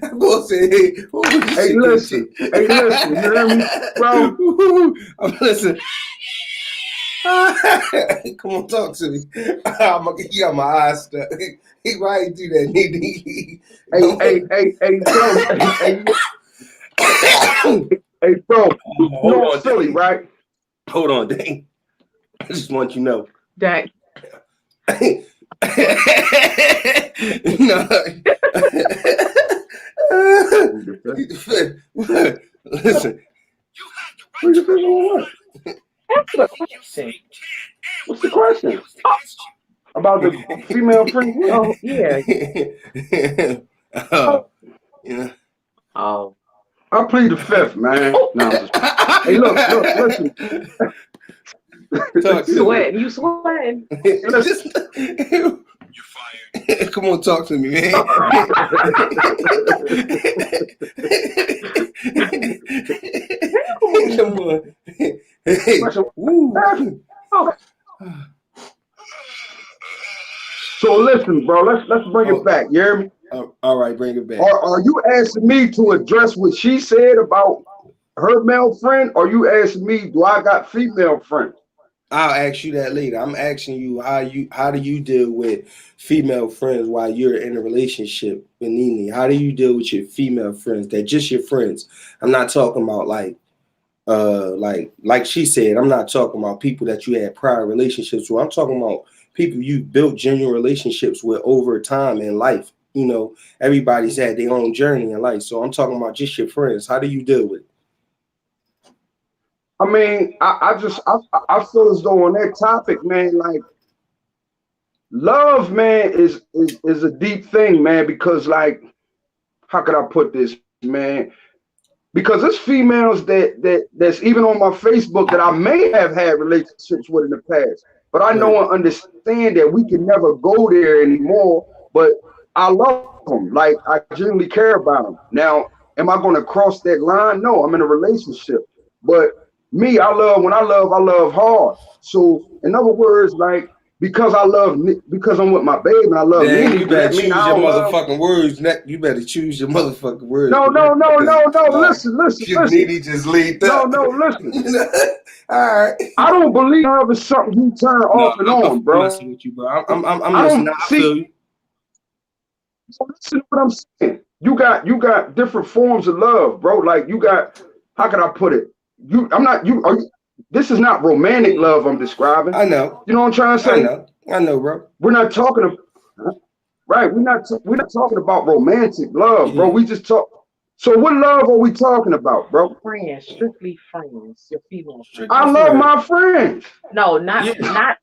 I'm gonna say, hey, oh Hey, shit, good shit. listen. Hey, listen. You hear me, bro? Woo! I'm listen. Come on, talk to me. You got my eyes stuck. Why you do that, nigga? Hey, hey, hey, hey, bro. Hey, hey, hey, bro. You Hold know I'm on, Philly, Dane. right? Hold on, Dane. I just want you to know. that No. Listen. Where you figure what? answer the question. What's the question? Oh, About the female friend? What? oh yeah. uh, yeah. Oh. I plead the fifth, man. Oh, No, I'm just. Hey, look, listen. Talk to me. you sweating. Listen. Just come on, talk to me, man. Come on. Hey, Question. woo. Okay. So listen, bro. Let's bring it Oh, back. You hear me? all right, bring it back. Are you asking me to address what she said about her male friend, or you asking me, do I got female friends? I'll ask you that later. I'm asking you how do you deal with female friends while you're in a relationship with Nene? How do you deal with your female friends? They're just your friends. I'm not talking about like she said, I'm not talking about people that you had prior relationships with. I'm talking about people you built genuine relationships with over time in life. Everybody's had their own journey in life. So I'm talking about just your friends. How do you deal with it? I mean, I feel as though on that topic, man, like love, man, is a deep thing, man, because like, how could I put this, man? because there's females that's even on my Facebook that I may have had relationships with in the past, but I know and understand that we can never go there anymore. But I love them, like I genuinely care about them. Now, am I going to cross that line? No, I'm in a relationship. But me, when I love hard. So in other words, like because because I'm with my baby and I love Then Nene, you does better that mean choose I your don't love? motherfucking words. You better choose your motherfucking words. No, no, no, no, no. Listen, listen, listen. Nene just leaned No, up. no, listen. All right. I don't believe love is something you turn No, off and I'm on, bro. messing with you, bro. I'm I listening. don't I feel see. you. So listen to what I'm saying. You got different forms of love, bro. Like you got. How can I put it? I'm not. This is not romantic love I'm describing. I know. You know what I'm trying to I say? know. I know, bro. We're not talking. Right. We're not talking about romantic love, bro. Yeah. We just talk. So what love are we talking about, bro? Friends, strictly friends, your female friends. Strictly I love friends. my friends. No, Yeah. not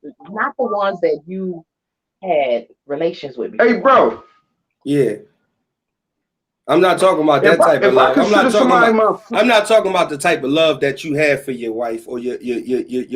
the ones that you had relations with before. Hey, bro. Yeah. I'm not talking about that type of If I love. consider somebody my I'm not talking about the type of love that you have for your wife or your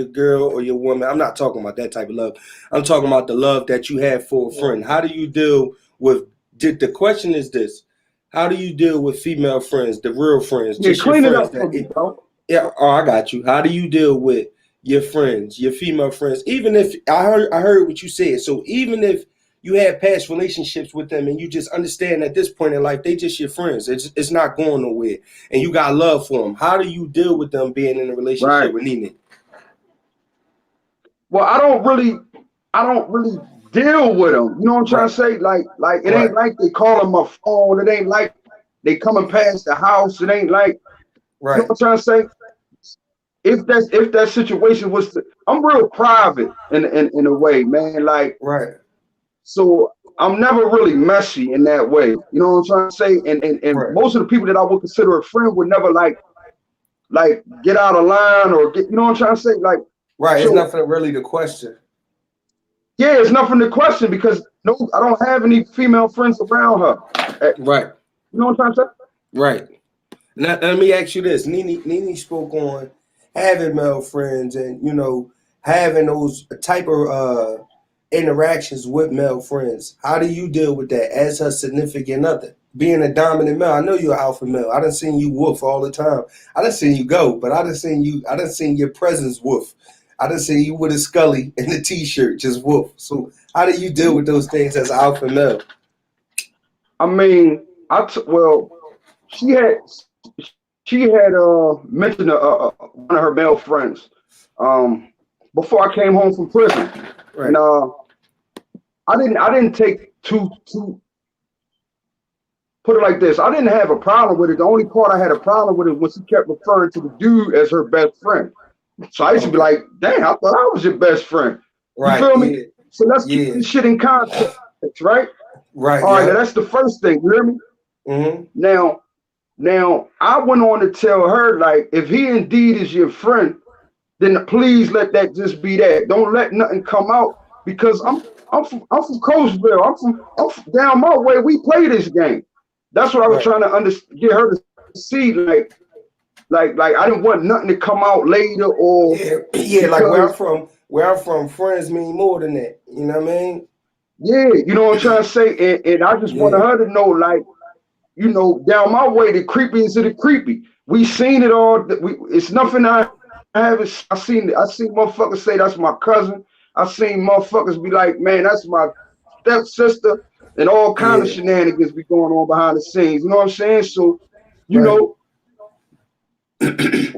girl or your woman. I'm not talking about that type of love. I'm talking about the love that you have for a friend. How do you deal with the question is this? How do you deal with female friends, the real friends, yeah, just your clean it friends up for me, bro. yeah, oh, I got you. How do you deal with your friends, your female friends? Even if I heard what you said. So even if you had past relationships with them and you just understand at this point in life they just your friends. It's not going nowhere, and you got love for them. How do you deal with them being in a relationship Right. with Nene? Well, I don't really deal with them. You know what I'm trying Right, to say? Like it right, ain't like they calling my phone. It ain't like they coming past the house. It ain't like, you know right, what I'm trying to say? If that situation was to, I'm real private in a way, man. Like, right, so I'm never really messy in that way. You know what I'm trying to say? And right, most of the people that I would consider a friend would never like get out of line or get, you know what I'm trying to say? Like, right. It's so nothing really to question. yeah, it's nothing to question because no, I don't have any female friends around her. Right, You know what I'm trying to say? right. Now, let me ask you this. Nene spoke on having male friends and, having those type of interactions with male friends. How do you deal with that as her significant other? Being a dominant male. I know you're an alpha male. I done seen you woof all the time. I done seen you go, but I done seen your presence woof. I done seen you with a Scully and a t-shirt just woof. So how do you deal with those things as an alpha male? I mean, well, she had she had mentioned one of her male friends before I came home from prison, and Right. I didn't take too put it like this. I didn't have a problem with it. The only part I had a problem with it was she kept referring to the dude as her best friend. So I used to be Okay. like, dang, I thought I was your best friend. You Right. feel me? Yeah. So let's keep Yeah. this shit in context, right? Right. All right, now Yeah. that's the first thing. You hear me? Mm-hmm. Now I went on to tell her, like, if he indeed is your friend, then please let that just be that. Don't let nothing come out because I'm from Coastville. I'm from down my way. We play this game. That's what I was Right. trying to get her to see. Like I didn't want nothing to come out later or Yeah. Yeah. Like because where I'm from, friends mean more than that. You know what I mean? yeah, you know what I'm trying to say. And I just wanted Yeah. her to know, like, you know, down my way, the creepiest of the creepy. We seen it all. It's nothing I haven't. I seen motherfuckers say that's my cousin. I seen motherfuckers be like, man, that's my stepsister, and all kind of Yeah. shenanigans be going on behind the scenes. You know what I'm saying? So, you Right. know,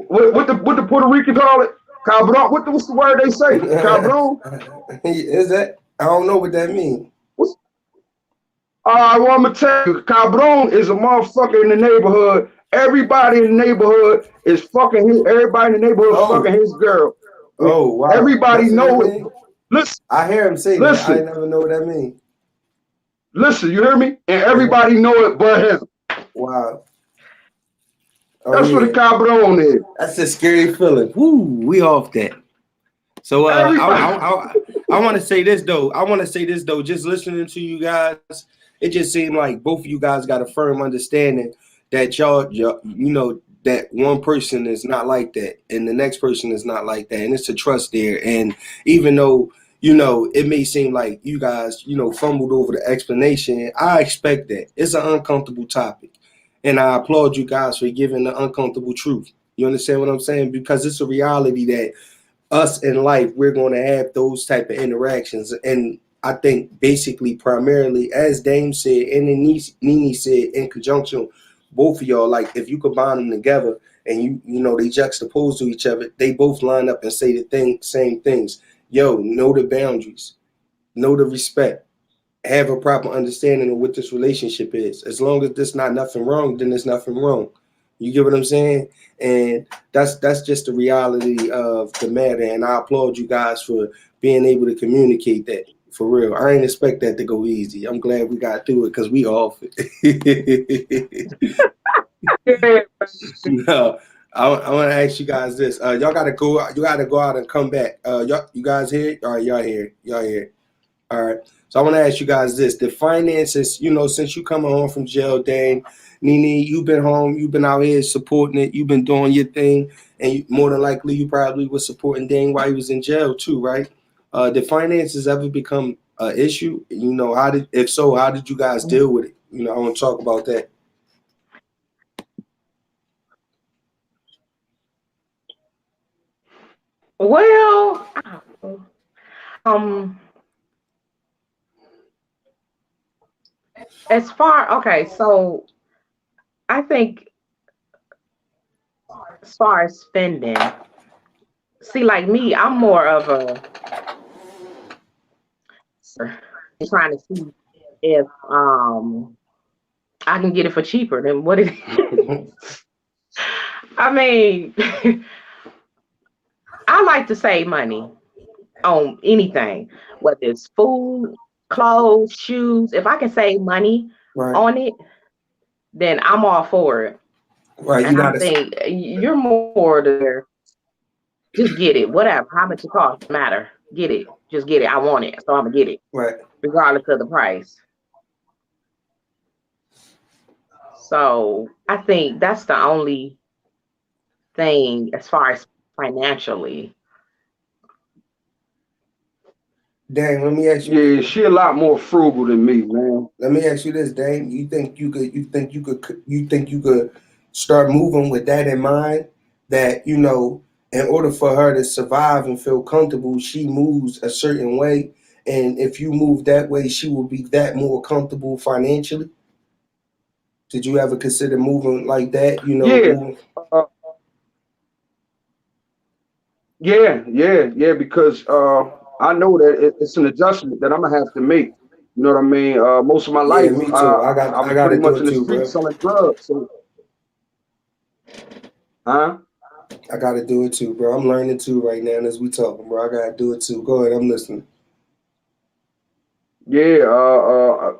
what the Puerto Rican call it? Cabron. What's the word they say? Cabron. Is that? I don't know what that means. What's well, I'm gonna tell you, Cabron is a motherfucker in the neighborhood. Everybody in the neighborhood is fucking his. Everybody in the neighborhood fucking Oh. his girl. Oh. Wow. Everybody That's what that know it. means. Listen, I hear him say that. I listen, never know what that means. listen. You hear me? And Yeah. everybody know it, but him. Wow. Oh That's what a yeah. Cabron is. That's a scary feeling. Woo. We off that. So Everybody. I want to say this though. Just listening to you guys, it just seemed like both of you guys got a firm understanding that y'all that one person is not like that and the next person is not like that, and it's a trust there. And even though it may seem like you guys fumbled over the explanation, I expect that. It's an uncomfortable topic, and I applaud you guys for giving the uncomfortable truth. You understand what I'm saying? Because it's a reality that us in life, we're going to have those type of interactions. And I think basically primarily, as Dame said and then Nene said, in conjunction, both of y'all, like if you combine them together and they juxtapose to each other, they both line up and say same things. Yo, know the boundaries, know the respect, have a proper understanding of what this relationship is. As long as there's not nothing wrong, then there's nothing wrong. You get what I'm saying? And that's just the reality of the matter. And I applaud you guys for being able to communicate that for real. I ain't expect that to go easy. I'm glad we got through it because we off it. Yeah. No, I want to ask you guys this. Y'all gotta go. You gotta go out and come back. You guys here? All right, y'all here. Y'all here. All right. So I want to ask you guys this: the finances, since you coming home from jail, Dane, Nene, you've been home, you've been out here supporting it, you've been doing your thing, and more than likely you probably was supporting Dane while he was in jail too, right? Did finances ever become an issue? If so, how did you guys deal with it? I want to talk about that. Well, um, so I think as far as spending, see, like me, I'm more of a trying to see if I can get it for cheaper than what it is. I mean, I like to save money on anything, whether it's food, clothes, shoes. If I can save money Right. on it, then I'm all for it. Right. You And I gotta. think you're more there. Just get it, whatever, how much it costs, matter. Get it, just get it. I want it, so I'm gonna get it, Right. regardless of the price. So I think that's the only thing as far as financially. Dang, let me ask you. Yeah, she a lot more frugal than me, man. Let me ask you this, Dane. You think you could start moving with that in mind? That in order for her to survive and feel comfortable, she moves a certain way, and if you move that way, she will be that more comfortable financially. Did you ever consider moving like that? Yeah, Moving. uh, yeah, because I know that it's an adjustment that I'm gonna have to make. You know what I mean? Most of my Yeah, life, me too. I I was got pretty to do much it in the too, streets bro. selling drugs. So, huh? I got to do it too, bro. I'm learning too right now as we talking, bro. I got to do it too. Go ahead, I'm listening. Yeah,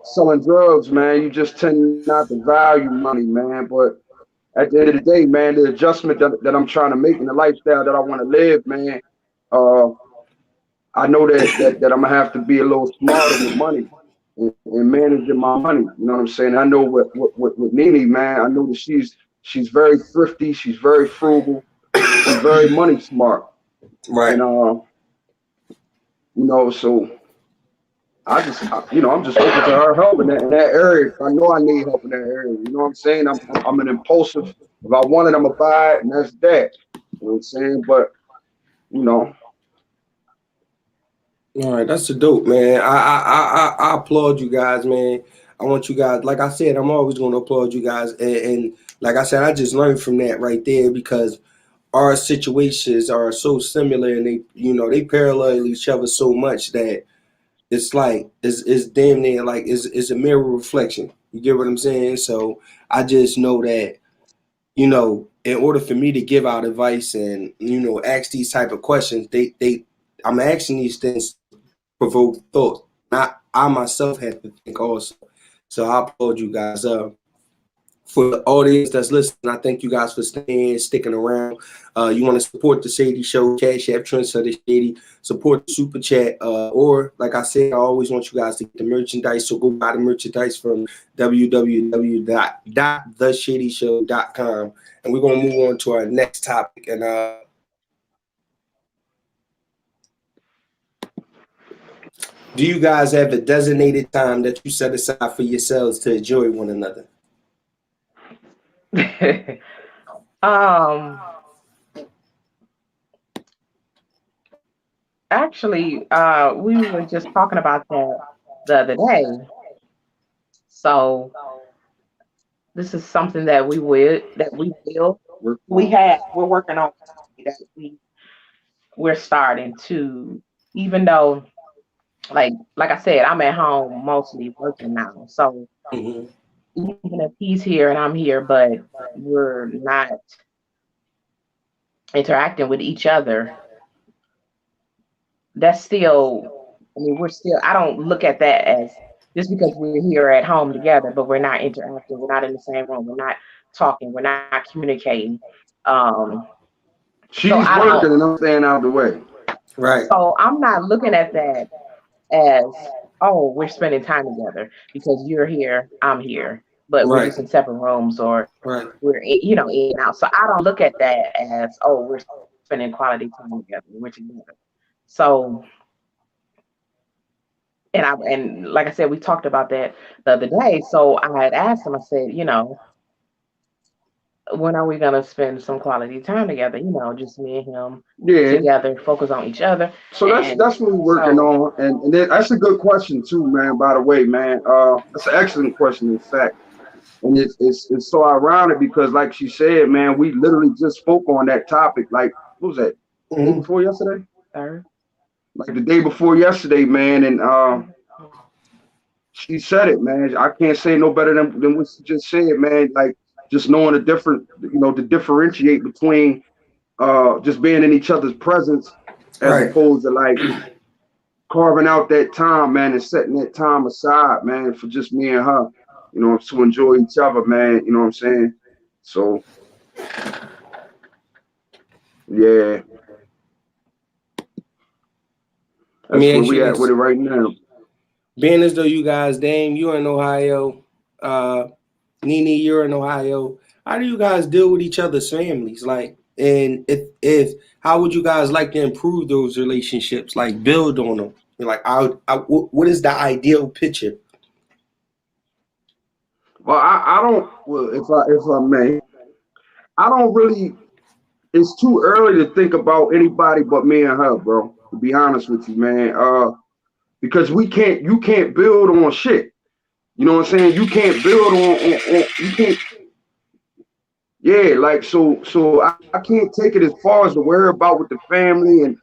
selling drugs, man. You just tend not to value money, man. But at the end of the day, man, the adjustment that I'm trying to make in the lifestyle that I want to live, man. Uh, I know that I'm gonna have to be a little smarter with money and managing my money. You know what I'm saying? I know with Nene, man. I know that she's very thrifty. She's very frugal. She's very money smart, Right. and so I'm just open to her help in that area. I know I need help in that area. You know what I'm saying? I'm an impulsive. If I want it, I'm gonna buy it, and that's that. You know what I'm saying? But you know, All right, that's a dope, man. I applaud you guys, man. I want you guys, like I said, I'm always going to applaud you guys, and like I said, I just learned from that right there because our situations are so similar, and they parallel each other so much that it's like it's damn near like it's a mirror reflection. You get what I'm saying? So I just know that in order for me to give out advice and ask these type of questions, I'm asking these things provoke thought. I myself have to think also. So I applaud you guys. For the audience that's listening, I thank you guys for staying, sticking around. You want to support the Shady Show, Cash App, Trendsetter Shady, support the Super Chat, or like I said, I always want you guys to get the merchandise. So go buy the merchandise from www.theshadyshow.com. And we're going to move on to our next topic. And do you guys have a designated time that you set aside for yourselves to enjoy one another? um, Actually, we were just talking about that the other day. So this is something that we will we're working on that we're starting to, even though like I said, I'm at home mostly working now. So Mm-hmm. even if he's here and I'm here, but we're not interacting with each other, that's still, I mean, I don't look at that as just because we're here at home together, but we're not interacting, we're not in the same room, we're not talking, we're not communicating. Um, so She's I don't, working and I'm staying out the way. Right, so I'm not looking at that as, oh, we're spending time together because you're here, I'm here, but we're right, just in separate rooms, or right. we're, in and out. So I don't look at that as, oh, we're spending quality time together, we're together. So, and like I said, we talked about that the other day. So I had asked him, I said, when are we gonna spend some quality time together? Just me and him Yeah. together, focus on each other. So And that's what we're working so on, and that's a good question too, man. By the way, man, that's an excellent question, in fact, and it's so ironic because, like she said, man, we literally just spoke on that topic. Like, what was that? Day Mm-hmm. before yesterday? third. Like the day before yesterday, man, and she said it, man. I can't say no better than what she just said, man. Like just knowing the different, to differentiate between just being in each other's presence as Right. opposed to like carving out that time, man, and setting that time aside, man, for just me and her, to enjoy each other, man. You know what I'm saying? So yeah, Let that's me where ask you we at with this. it right now. Being as though you guys, Dame, you're in Ohio, Nene, you're in Ohio. How do you guys deal with each other's families? Like, and if how would you guys like to improve those relationships? Like, build on them. Like, what is the ideal picture? Well, I don't. Well, if I may, I don't really. It's too early to think about anybody but me and her, bro. To be honest with you, man. Because you can't build on shit. You know what I'm saying? You can't build on you can't. Yeah, like so I can't take it as far as to worry about with the family, and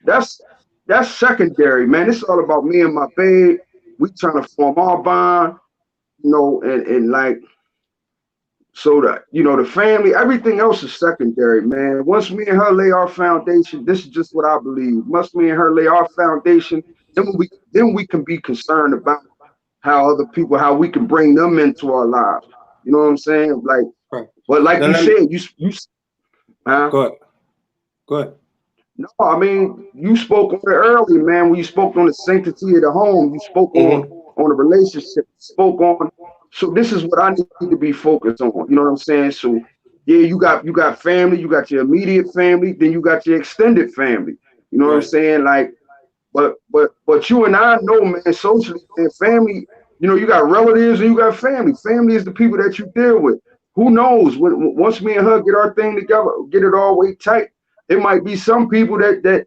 that's that's secondary, man. It's all about me and my babe. We trying to form our bond, and like so that the family, everything else is secondary, man. Once me and her lay our foundation, this is just what I believe. Once me and her lay our foundation, then we can be concerned about how we can bring them into our lives. You know what I'm saying? Like, Right. but like Now you let me said, you huh? go ahead. Go ahead. No, I mean you spoke on it early, man. When you spoke on the sanctity of the home, you spoke on Mm-hmm. the relationship, spoke on. So this is what I need to be focused on. You know what I'm saying? So yeah, you got family, you got your immediate family, then you got your extended family. You know what I'm Right. saying? Like, but you and I know, man, socially, man, family. You got relatives and you got family. Family is the people that you deal with. Who knows? Once me and her get our thing together, get it all way tight, it might be some people that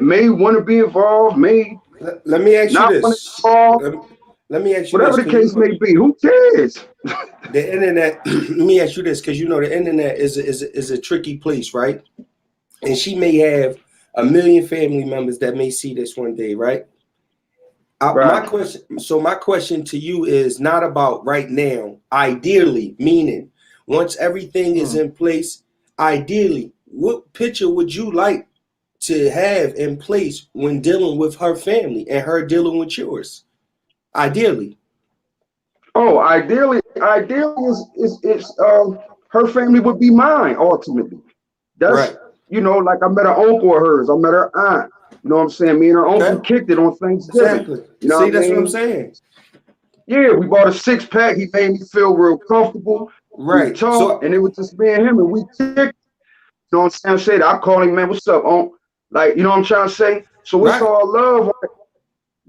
may want to be involved, may Let me ask you not want to this. be involved, Let me ask you this, whatever the because case may be. Who cares? the internet. Let me ask you this, because the internet is a tricky place, right? And she may have a million family members that may see this one day, right? My Right. question. So my question to you is not about right now. Ideally, meaning once everything is Hmm. in place, ideally, what picture would you like to have in place when dealing with her family and her dealing with yours? Ideally. Oh, ideally is her family would be mine ultimately. That's Right. like I met an uncle of hers, I met her aunt. You know what I'm saying? Me and her uncle Okay. kicked it on Thanksgiving. Exactly. You know See, what I that's what I'm mean? saying. Yeah, we bought a 6 pack. He made me feel real comfortable. We Right. talked, and it was just me and him, and we kicked. You know what I'm saying? I call him, man, what's up, Unc? Like, you know what I'm trying to say? So it's Right. all love,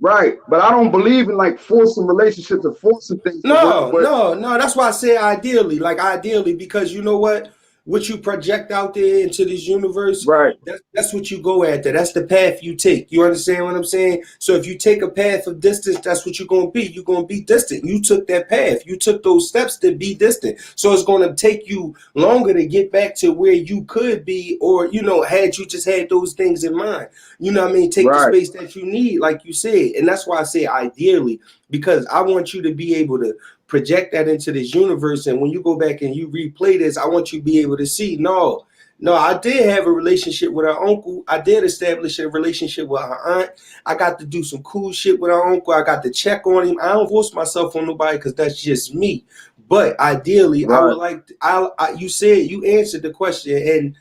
right? But I don't believe in like forcing relationships or forcing things to work. No, But no, no. That's why I say ideally, like ideally, because you know what you project out there into this universe, right, that's what you go after. That's the path you take. You understand what I'm saying? So if you take a path of distance, that's what you're gonna be. You're gonna be distant. You took that path. You took those steps to be distant. So it's gonna take you longer to get back to where you could be, or had you just had those things in mind. You know what I mean? Take the right, space that you need, like you said, and that's why I say ideally because I want you to be able to project that into this universe. And when you go back and you replay this, I want you to be able to see, no, I did have a relationship with her uncle. I did establish a relationship with her aunt. I got to do some cool shit with her uncle. I got to check on him. I don't force myself on nobody because that's just me. But ideally, I right. would like. You said you answered the question, and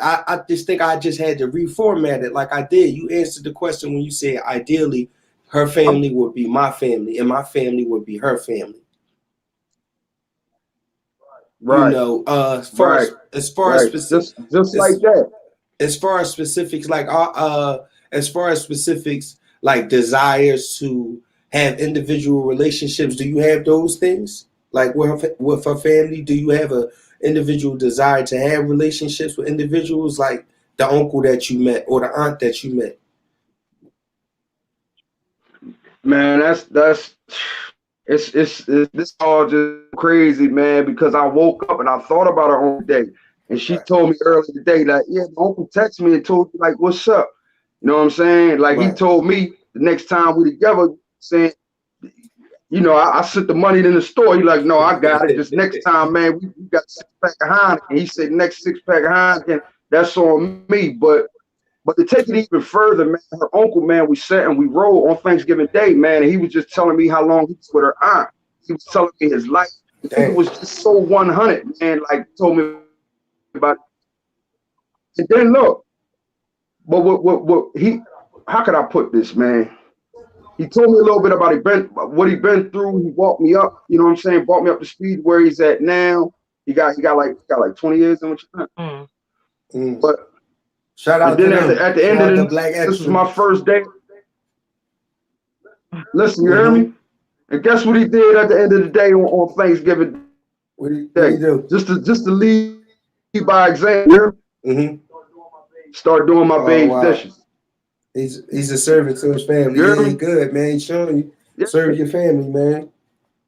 I just think I just had to reformat it like I did. You answered the question when you said ideally her I'm, family would be my family, and my family would be her family. right, As far right, as right. specific, Just like as that. as far as specifics, like as far as specifics, like desires to have individual relationships, do you have those things? Like with her family, do you have a individual desire to have relationships with individuals, like the uncle that you met or the aunt that you met? Man, that's it's this all just crazy, man, because I woke up and I thought about her on the day. And she Right, told me earlier today, like, yeah, my uncle texted me and told me, like, what's up? You know what I'm saying? Like he right. told me the next time we together, saying, I sent the money in the store. He like, no, I got it. Just next time, man, we got 6 pack of Heineken. He said next 6 pack of Heineken, that's on me. But to take it even further, man, her uncle, man, we sat and we rode on Thanksgiving Day, man, and he was just telling me how long he was with her aunt. He was telling me his life. The nigga Damn. was just so 100, man, like told me about it. And then look, but what he, how could I put this, man? He told me a little bit about what he been through. He walked me up, you know what I'm saying? Brought me up to speed where he's at now. He got like 20 years in what you Mm. Mm. But Shout and out to then at the them. at the Shout end of out to the Black this was Excellence. my first day. Listen, you hear Mm-hmm. me? And guess what he did at the end of the day on Thanksgiving Day? What do you Just to do? lead by example. You hear me? Mm-hmm. Start doing my Oh baby's wow. dishes. He's a servant to his You family. hear Yeah, he me? good, man. He's showing you Yeah, serve your family, man.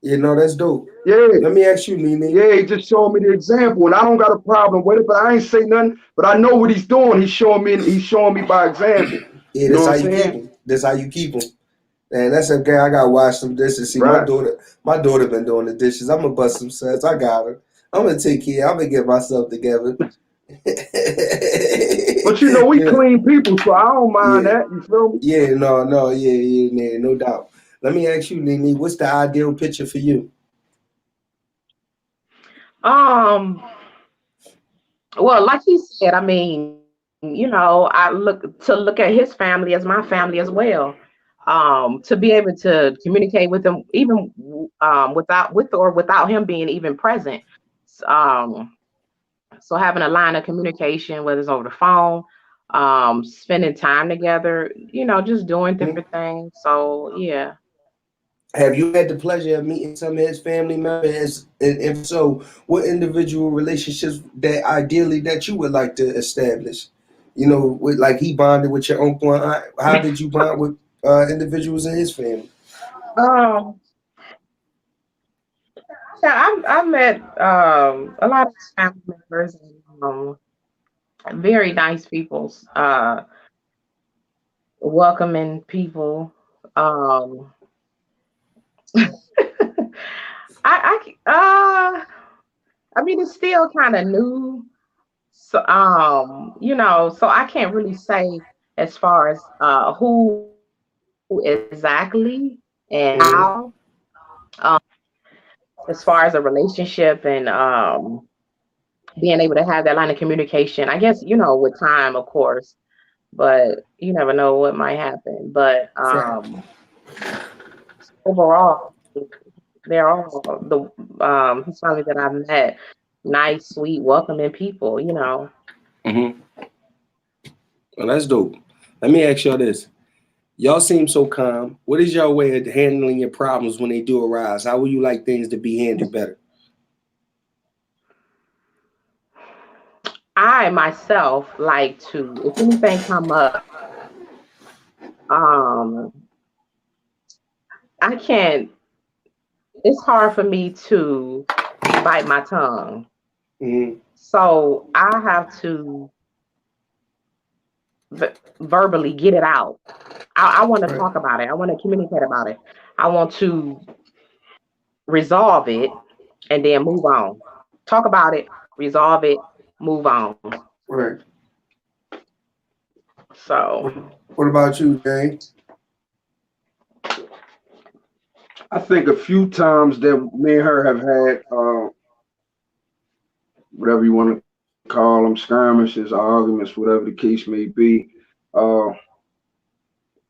You know that's dope. yeah, Let me ask you, Nene. yeah. He just showing me the example, and I don't got a problem with it. But I ain't say nothing. But I know what he's doing. He's showing me by example. Yeah, You know that's what how I'm you keep saying? him. That's how you keep him. Man, that's okay. I gotta wash some dishes. See, my Right. daughter, my daughter been doing the dishes. I'm gonna bust some suds. I got her. I'm gonna take care. I'm gonna get myself together. But we Yeah, clean people, so I don't mind yeah, that. You feel me? yeah. No, no, yeah, yeah, yeah, no doubt. Let me ask you, Nene, what's the ideal picture for you? Um, well, like he said, I mean, I look at his family as my family as well. To be able to communicate with him, even with or without him being even present. Um, so having a line of communication, whether it's over the phone, spending time together, just doing Hmm? different things. So yeah. Have you had the pleasure of meeting some of his family members? And if so, what individual relationships that ideally that you would like to establish? With like he bonded with your uncle and aunt. How did you bond with individuals in his family? Um, yeah, I met a lot of his family members and very nice people, welcoming people. Um, I mean, it's still kind of new, so so I can't really say as far as who exactly and Hmm. how. as far as a relationship and being able to have that line of communication. I guess, with time, of course, but you never know what might happen. But Right. overall, they're all the family that I've met, nice, sweet, welcoming people, Mm-hmm. Well, that's dope. Let me ask y'all this. Y'all seem so calm. What is your way of handling your problems when they do arise? How would you like things to be handled better? I myself like to, if anything come up, um, I can't, it's hard for me to bite my tongue. Mm-hmm. So I have to verbally get it out. I want to Right. talk about it. I want to communicate about it. I want to resolve it and then move on. Talk about it, resolve it, move on. Right. So What about you, Jane? I think a few times that me and her have had whatever you want to call them, skirmishes, arguments, whatever the case may be. Uh,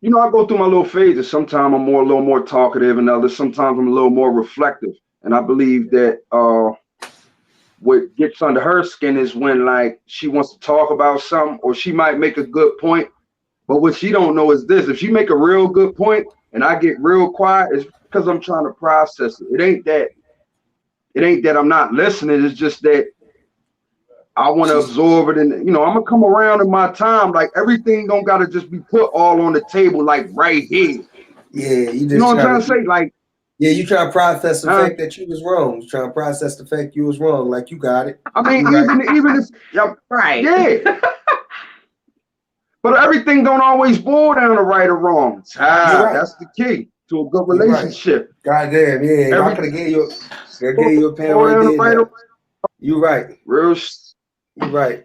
I go through my little phases. Sometimes I'm a little more talkative, and others sometimes I'm a little more reflective. And I believe that what gets under her skin is when like she wants to talk about something, or she might make a good point, but what she don't know is this: if she make a real good point and I get real quiet, it's because I'm trying to process it. It ain't that I'm not listening. It's just that I want to She's absorb it, and I'm gonna come around in my time. Like everything don't gotta just be put all on the table, like right here. yeah. You You know just what I'm trying trying to to say? Like, yeah. You trying to process the uh, fact that you was wrong. You trying to process the fact you was wrong. Like you got it. I mean, You right. even if right. yeah, but everything don't always boil down to right or wrong. You're right. That's the key to a good You're right. relationship. Goddamn. Yeah. If I Everything could have gave you a pen boil right down to there. right or Now. You right. real. You right.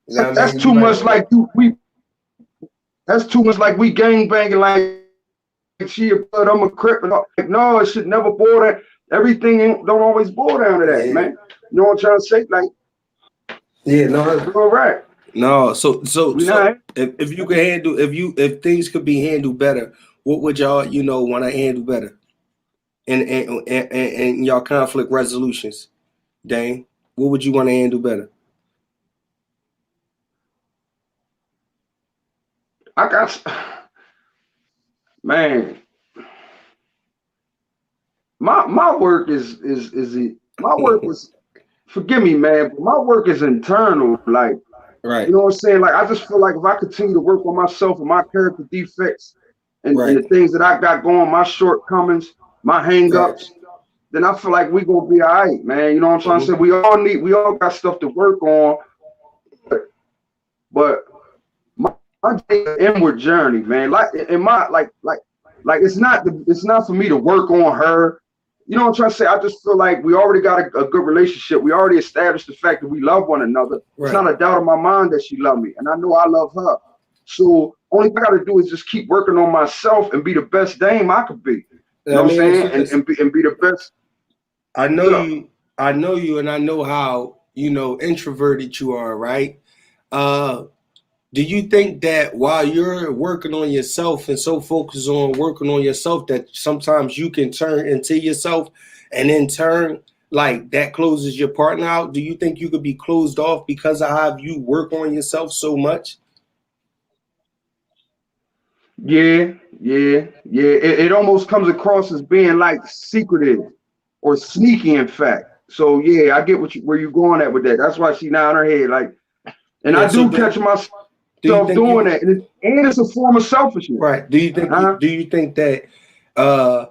You know what I That's mean? too You right much about that. like we. That's too much like we gang banging like she a blood, I'm a crip. Like, no, it should never boil down. Everything don't always boil down to that, Yeah. man. You know what I'm trying to say? Like, Yeah. No. all right, No. So we not. if you could handle if things could be handled better, what would y'all want to handle better in y'all conflict resolutions, Dane? What would you want to handle better? I got man. My work my work is. Forgive me, man, but my work is internal. Like, you Right. know what I'm saying? Like, I just feel like if I continue to work on myself and my character defects and Right. the things that I got going, my shortcomings, my Right. hangups, then I feel like we gonna be all right, man. You know what I'm trying to say? Hmm. We all got stuff to work on, but my inward journey, man. Like in my like it's not for me to work on her. You know what I'm trying to say? I just feel like we already got a good relationship. We already established the fact that we love one another. It's Right. not a doubt in my mind that she loved me, and I know I love her. So only thing I got to do is just keep working on myself and be the best dame I could be. You know Let what I'm me ask saying? you this. And be the best. I know Yeah. you. I know you, and I know how introverted you are. Right. Uh, Do you think that while you're working on yourself and so focused on working on yourself that sometimes you can turn into yourself and in turn like that closes your partner out? Do you think you could be closed off because of how you work on yourself so much? Yeah. It almost comes across as being like secretive or sneaky, in fact. So yeah, I get where you're going at with that. That's why she nodding her head like, and Yeah. I So do catch myself do you think doing you that, and it's a form of selfishness, right? Do you think huh? that uh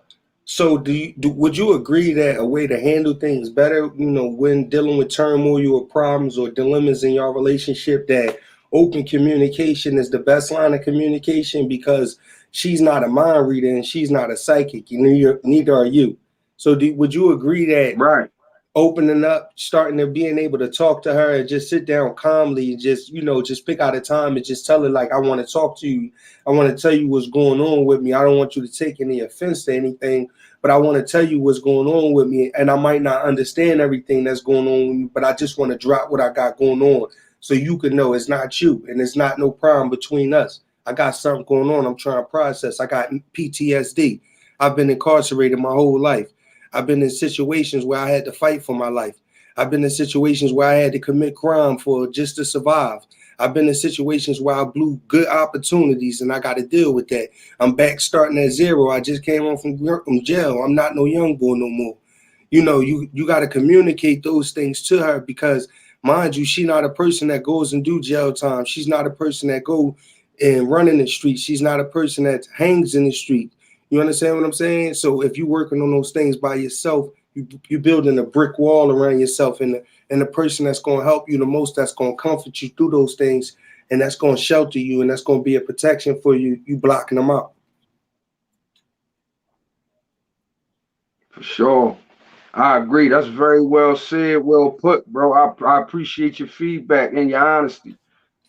so would you agree that a way to handle things better, when dealing with turmoil or problems or dilemmas in your relationship, that open communication is the best line of communication because she's not a mind reader and she's not a psychic, neither are you. So would you agree that Right. opening up, starting to being able to talk to her and just sit down calmly and just pick out a time and just tell her like, I want to talk to you. I want to tell you what's going on with me. I don't want you to take any offense to anything, but I want to tell you what's going on with me, and I might not understand everything that's going on with me, but I just want to drop what I got going on so you can know it's not you and it's not no problem between us. I got something going on. I'm trying to process. I got PTSD. I've been incarcerated my whole life. I've been in situations where I had to fight for my life. I've been in situations where I had to commit crime for just to survive. I've been in situations where I blew good opportunities and I got to deal with that. I'm back starting at zero. I just came home from jail. I'm not no young boy no more. You got to communicate those things to her because, mind you, she's not a person that goes and do jail time. She's not a person that go and run in the street. She's not a person that hangs in the street. You understand what I'm saying? So if you're working on those things by yourself, you're building a brick wall around yourself, and the person that's going to help you the most, that's going to comfort you through those things, and that's going to shelter you, and that's going to be a protection for you. You blocking them out. For sure. I agree. That's very well said, well put, bro. I appreciate your feedback and your honesty.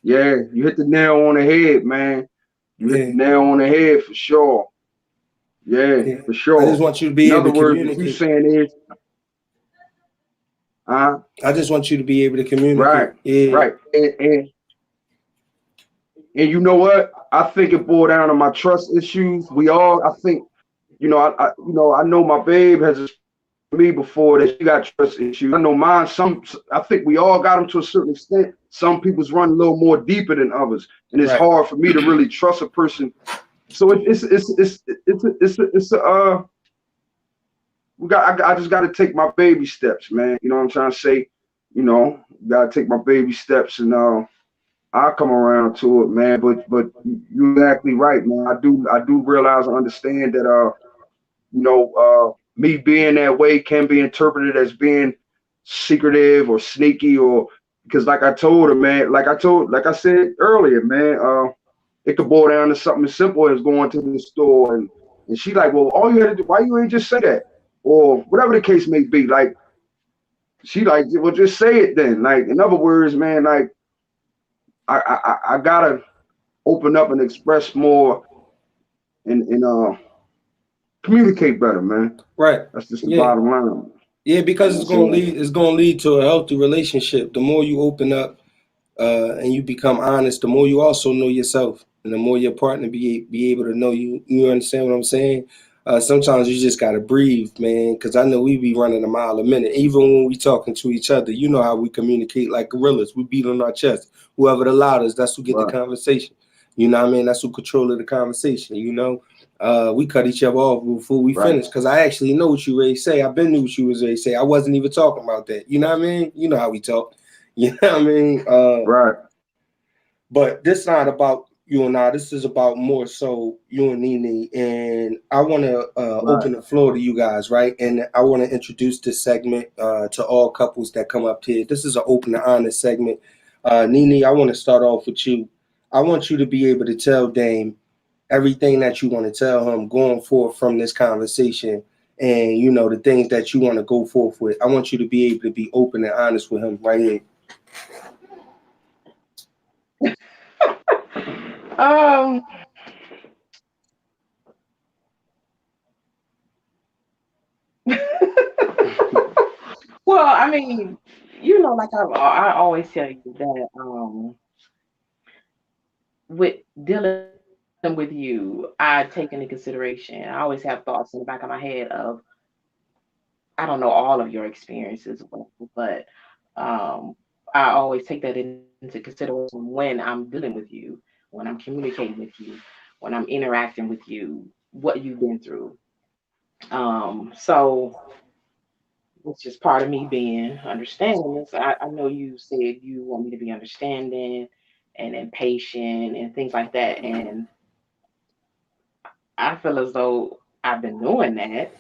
Yeah, you hit the nail on the head, man. You hit the Yeah, nail on the head for sure. Yeah, yeah. for I just sure. want you to In be able other to words, what you communicate. saying is, I just want you to be able to right, communicate. Yeah, right. And you know what? I think it boiled down to my trust issues. I think, I know my babe has expressed to me before that she got trust issues. I know mine. I think we all got them to a certain extent. Some people's run a little more deeper than others, and it's right, hard for me to really trust a person. So I just got to take my baby steps, man. You know what I'm trying to say? Got to take my baby steps, and I'll come around to it, man. But you're exactly right, man. I do realize and understand that me being that way can be interpreted as being secretive or sneaky, or because like I told her, man, like I said earlier, man, it could boil down to something as simple as going to the store, and she like, well, all you had to do, why you ain't just say that? Or whatever the case may be. Like she like, well, just say it then. Like, in other words, man, like I gotta open up and express more, and communicate better, man. right. That's just the Yeah. bottom line. Yeah, because it's That's gonna it. lead. It's gonna lead to a healthy relationship. The more you open up, and you become honest, the more you also know yourself, and the more your partner be able to know you. You understand what I'm saying? Sometimes you just gotta breathe, man. Because I know we be running a mile a minute, even when we talking to each other. You know how we communicate like gorillas. We beat on our chest. Whoever the loudest, that's who get the Right. conversation. You know what I mean? That's who control of the conversation. We cut each other off before we Right. finish because I actually know what you ready to say. I've been knew what you was ready to say. I wasn't even talking about that. You know what I mean? You know how we talk. You know what I mean? Right. But this not about you and I. This is about more so you and Nene. And I want to Right. open the floor to you guys, right? And I want to introduce this segment to all couples that come up here. This is an open and honest segment. Nene, I want to start off with you. I want you to be able to tell Dame everything that you want to tell him going forth from this conversation, and the things that you want to go forth with. I want you to be able to be open and honest with him right here. Um, well, I mean, like I always tell you that with dealing with you, I take into consideration. I always have thoughts in the back of my head of I don't know all of your experiences, but um, I always take that into consideration when I'm dealing with you, when I'm communicating with you, when I'm interacting with you, what you've been through. So it's just part of me being understanding. This, I know you said you want me to be understanding and patient and things like that, and I feel as though I've been doing that,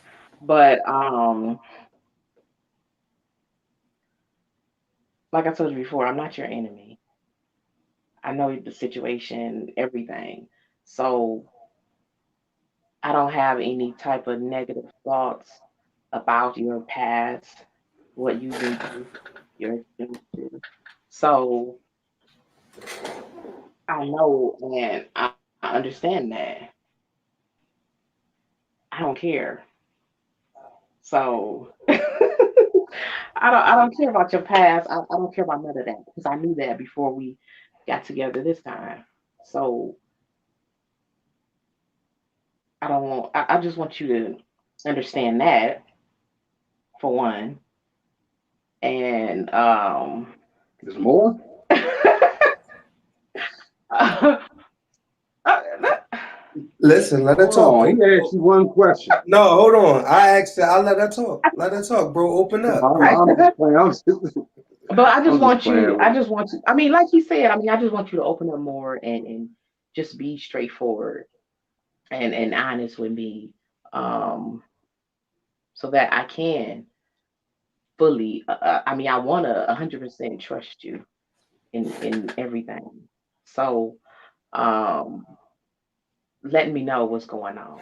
but like I told you before, I'm not your enemy. I know the situation, everything. So I don't have any type of negative thoughts about your past, what you've been through, your experiences. So I know and I understand that. I don't care. So I don't care about your past. I don't care about none of that because I knew that before we got together this time. So I just want you to understand that for one. And There's more. Listen, let her Hold talk. on. He asked you one question. No, hold on. I asked her. I'll let her talk. Let her talk, bro. Open up. No, I'm just playing. But I just I'm just want playing you, with I you. just want you, I mean, like he said, I mean, I just want you to open up more and just be straightforward and honest with me. Um, so that I can fully, I mean, I want to 100% trust you in everything. So, um, letting me know what's going on.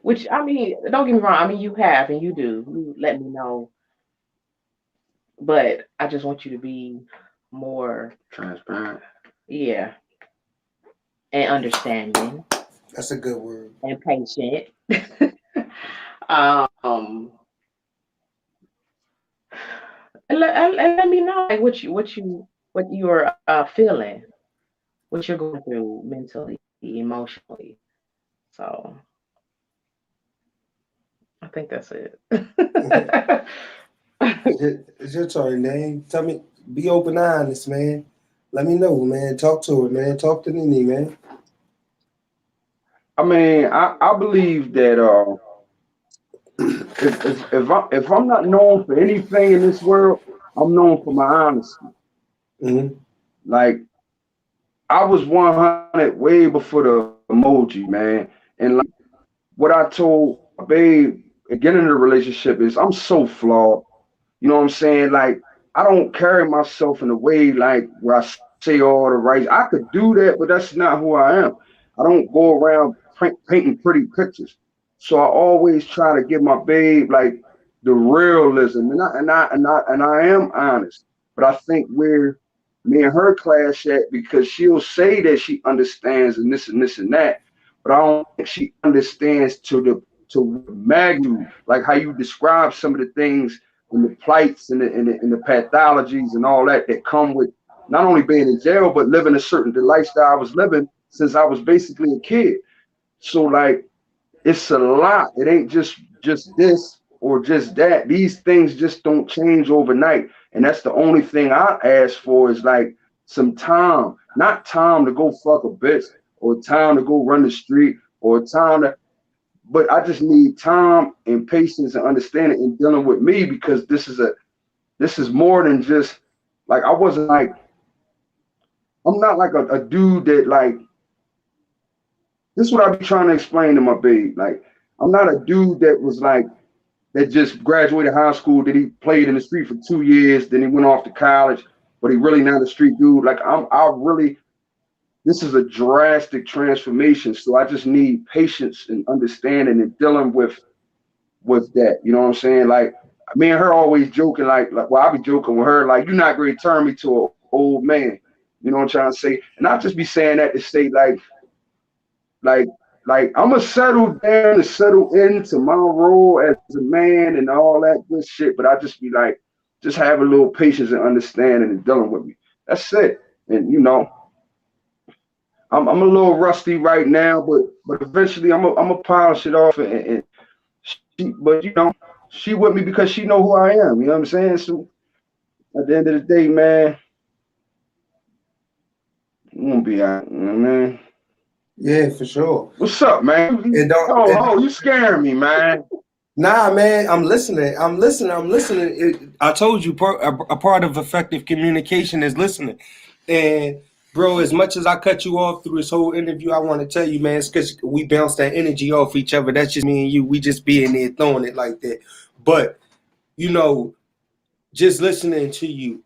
Which I mean, don't get me wrong. I mean, you have and you do. You let me know, but I just want you to be more, Transparent. yeah, and understanding That's a good word. and patient. um, and let me know like what you're feeling, what you're going through mentally, emotionally. So I think that's it. It's your turn, man. Tell me, be open and honest, man. Let me know, man. Talk to her, man. Talk to Nene, man. I mean, I believe that if I'm not known for anything in this world, I'm known for my honesty. Mm-hmm. Like I was 100 way before the emoji, man. And like what I told my babe again in the relationship is I'm so flawed. You know what I'm saying? Like I don't carry myself in a way like where I say all the right. I could do that, but that's not who I am. I don't go around painting pretty pictures. So I always try to give my babe like the realism, and I am honest. But I think where me and her clash at because she'll say that she understands and this and that, but I don't think she understands to magnitude, like how you describe some of the things and the plights and the pathologies and all that come with not only being in jail but living a certain the lifestyle I was living since I was basically a kid. So like it's a lot. It ain't just this or just that. These things just don't change overnight. And that's the only thing I ask for is like some time, not time to go fuck a bitch or time to go run the street or time to but I just need time and patience and understanding in dealing with me because this is more than just like I wasn't like I'm not like a dude that like this is what I be trying to explain to my babe. Like I'm not a dude that was like that just graduated high school, that he played in the street for 2 years, then he went off to college, but he really not a street dude. Like I really this is a drastic transformation. So I just need patience and understanding and dealing with that. You know what I'm saying? Like me and her always joking, like well, I be joking with her, like, you're not going to turn me to an old man. You know what I'm trying to say? And I just be saying that to say like I'm gonna settle down and settle into my role as a man and all that good shit. But I just be like, just have a little patience and understanding and dealing with me. That's it. And you know, I'm a little rusty right now, but eventually I'm gonna polish it off and but you know, she with me because she know who I am. You know what I'm saying? So at the end of the day, man, I'm gonna be out. You know what I mean? Yeah, for sure. What's up, man? It don't. Oh, It oh, don't. you scaring me, man. Nah, man. I'm listening. I'm listening. I'm listening. I told you, a part of effective communication is listening. And bro, as much as I cut you off through this whole interview, I want to tell you, man, it's because we bounce that energy off each other. That's just me and you. We just be in there throwing it like that. But you know, just listening to you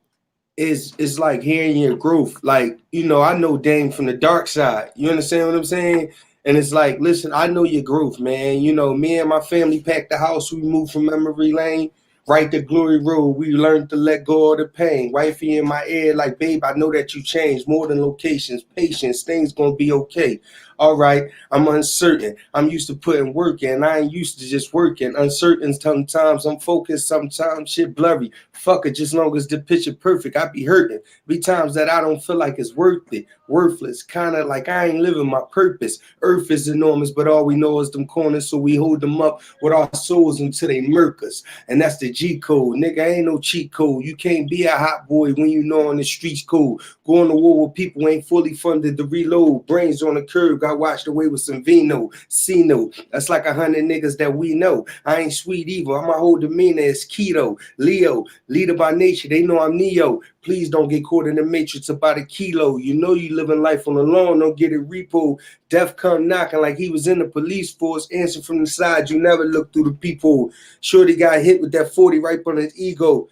is like hearing your growth. Like, I know Dame from the dark side. You understand what I'm saying? And it's like, listen, I know your growth, man. Me and my family packed the house. We moved from memory lane right to glory road. We learned to let go of the pain. Wifey in my ear, like, babe, I know that you changed more than locations, patience. Things gonna be okay. All right, I'm uncertain. I'm used to putting work in. I ain't used to just working. Uncertain sometimes. I'm focused sometimes. Shit blurry. Fuck it, just long as the picture perfect. I be hurting. Be times that I don't feel like it's worth it. Worthless. Kind of like I ain't living my purpose. Earth is enormous, but all we know is them corners, so we hold them up with our souls until they murk us. And that's the G code. Nigga, ain't no cheat code. You can't be a hot boy when you know on the streets cold. Going to war with people ain't fully funded to reload. Brains on the curb, got washed away with some vino. Cino. That's like 100 niggas that we know. I ain't sweet either. My whole demeanor is keto. Leo, leader by nature. They know I'm Neo. Please don't get caught in the matrix about a kilo. You know you living life on the lawn. Don't get it repo. Death come knocking like he was in the police force. Answer from the side. You never look through the peephole. Shorty got hit with that 40 right on his ego.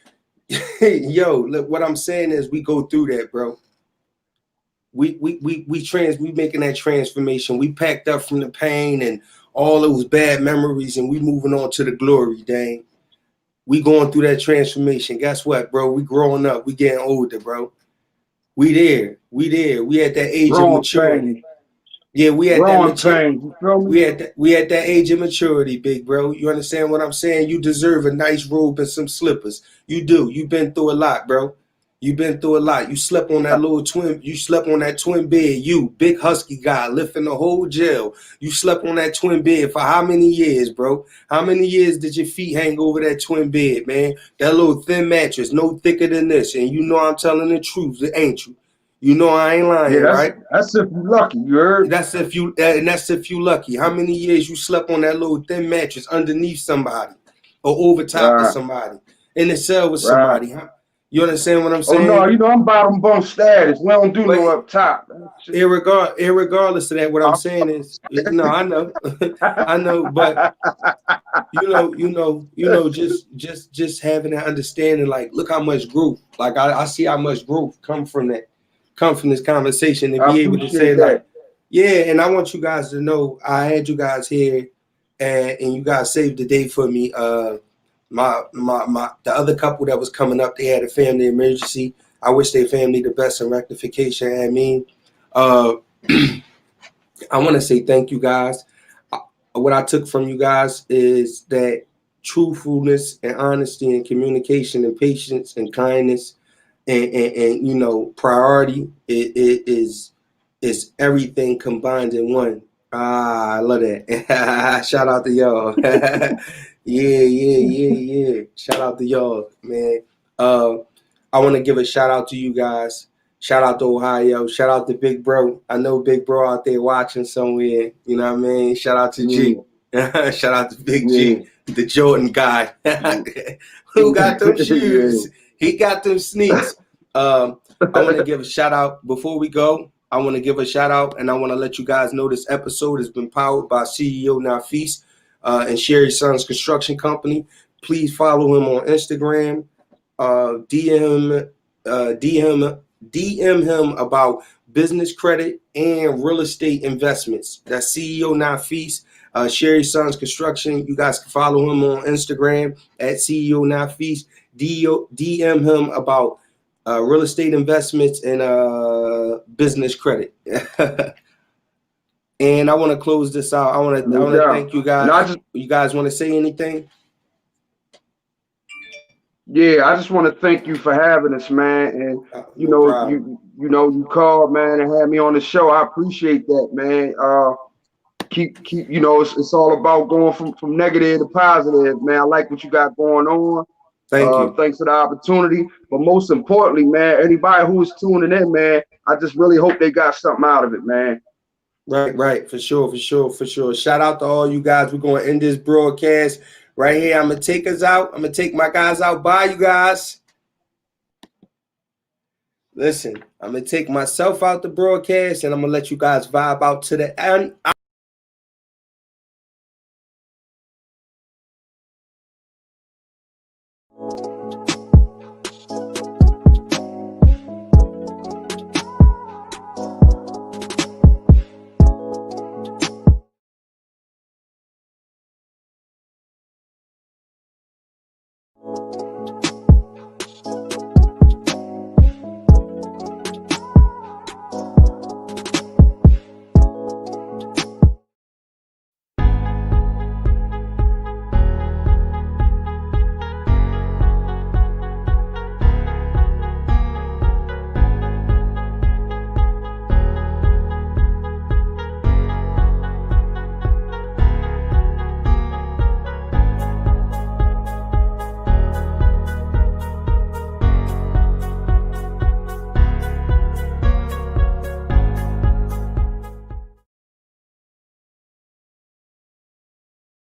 Yo, look, what I'm saying is we go through that, bro. We making that transformation. We packed up from the pain and all those bad memories, and we moving on to the glory, dang. We going through that transformation. Guess what, bro? We growing up. We getting older, bro. We there. We at that age of maturity. Yeah, we at that maturity. We at that age of maturity, big bro. You understand what I'm saying? You deserve a nice robe and some slippers. You do. You've been through a lot, bro. You've been through a lot. You slept on that little twin. You slept on that twin bed. You, big husky guy, lifting the whole jail. You slept on that twin bed for how many years, bro? How many years did your feet hang over that twin bed, man? That little thin mattress, no thicker than this. And you know I'm telling the truth, ain't you? You know I ain't lying, right? That's if you lucky, you heard? That's if you lucky. How many years you slept on that little thin mattress underneath somebody or over top of somebody in the cell with somebody? Huh? You understand what I'm saying? Oh no, you know I'm bottom bunk status. We don't do no up top. Irregardless of that, what I'm saying is, no, I know, I know, but just having that understanding, like, look how much growth, like I see how much growth come from this conversation, and be able to say that. Like, yeah, and I want you guys to know I had you guys here, and you guys saved the day for me. My the other couple that was coming up, they had a family emergency. I wish their family the best in rectification. I mean, I want to say thank you guys. What I took from you guys is that truthfulness and honesty and communication and patience and kindness and priority is everything combined in one. I love that. Shout out to y'all. Yeah. Shout out to y'all, man. I want to give a shout out to you guys. Shout out to Ohio. Shout out to Big Bro. I know Big Bro out there watching somewhere. You know what I mean? Shout out to G. Shout out to Big G, the Jordan guy. Who got them shoes? He got them sneaks. I want to give a shout out before we go. I want to give a shout out, and I want to let you guys know this episode has been powered by CEO Nafis and Sherry Sons Construction Company. Please follow him on Instagram. DM him about business credit and real estate investments. That's CEO Nafis, Sherry Sons Construction. You guys can follow him on Instagram at CEO Nafis. DM him about real estate investments and business credit. And I want to close this out. I want to thank you guys. You guys want to say anything? Yeah, I just want to thank you for having us, man. And you called, man, and had me on the show. I appreciate that, man. Keep it's all about going from negative to positive, man. I like what you got going on. Thank you. Thanks for the opportunity. But most importantly, man, anybody who is tuning in, man, I just really hope they got something out of it, man. Right. For sure. Shout out to all you guys. We're going to end this broadcast right here. I'm going to take us out. I'm going to take my guys out. Bye, you guys. Listen, I'm going to take myself out the broadcast, and I'm going to let you guys vibe out to the end.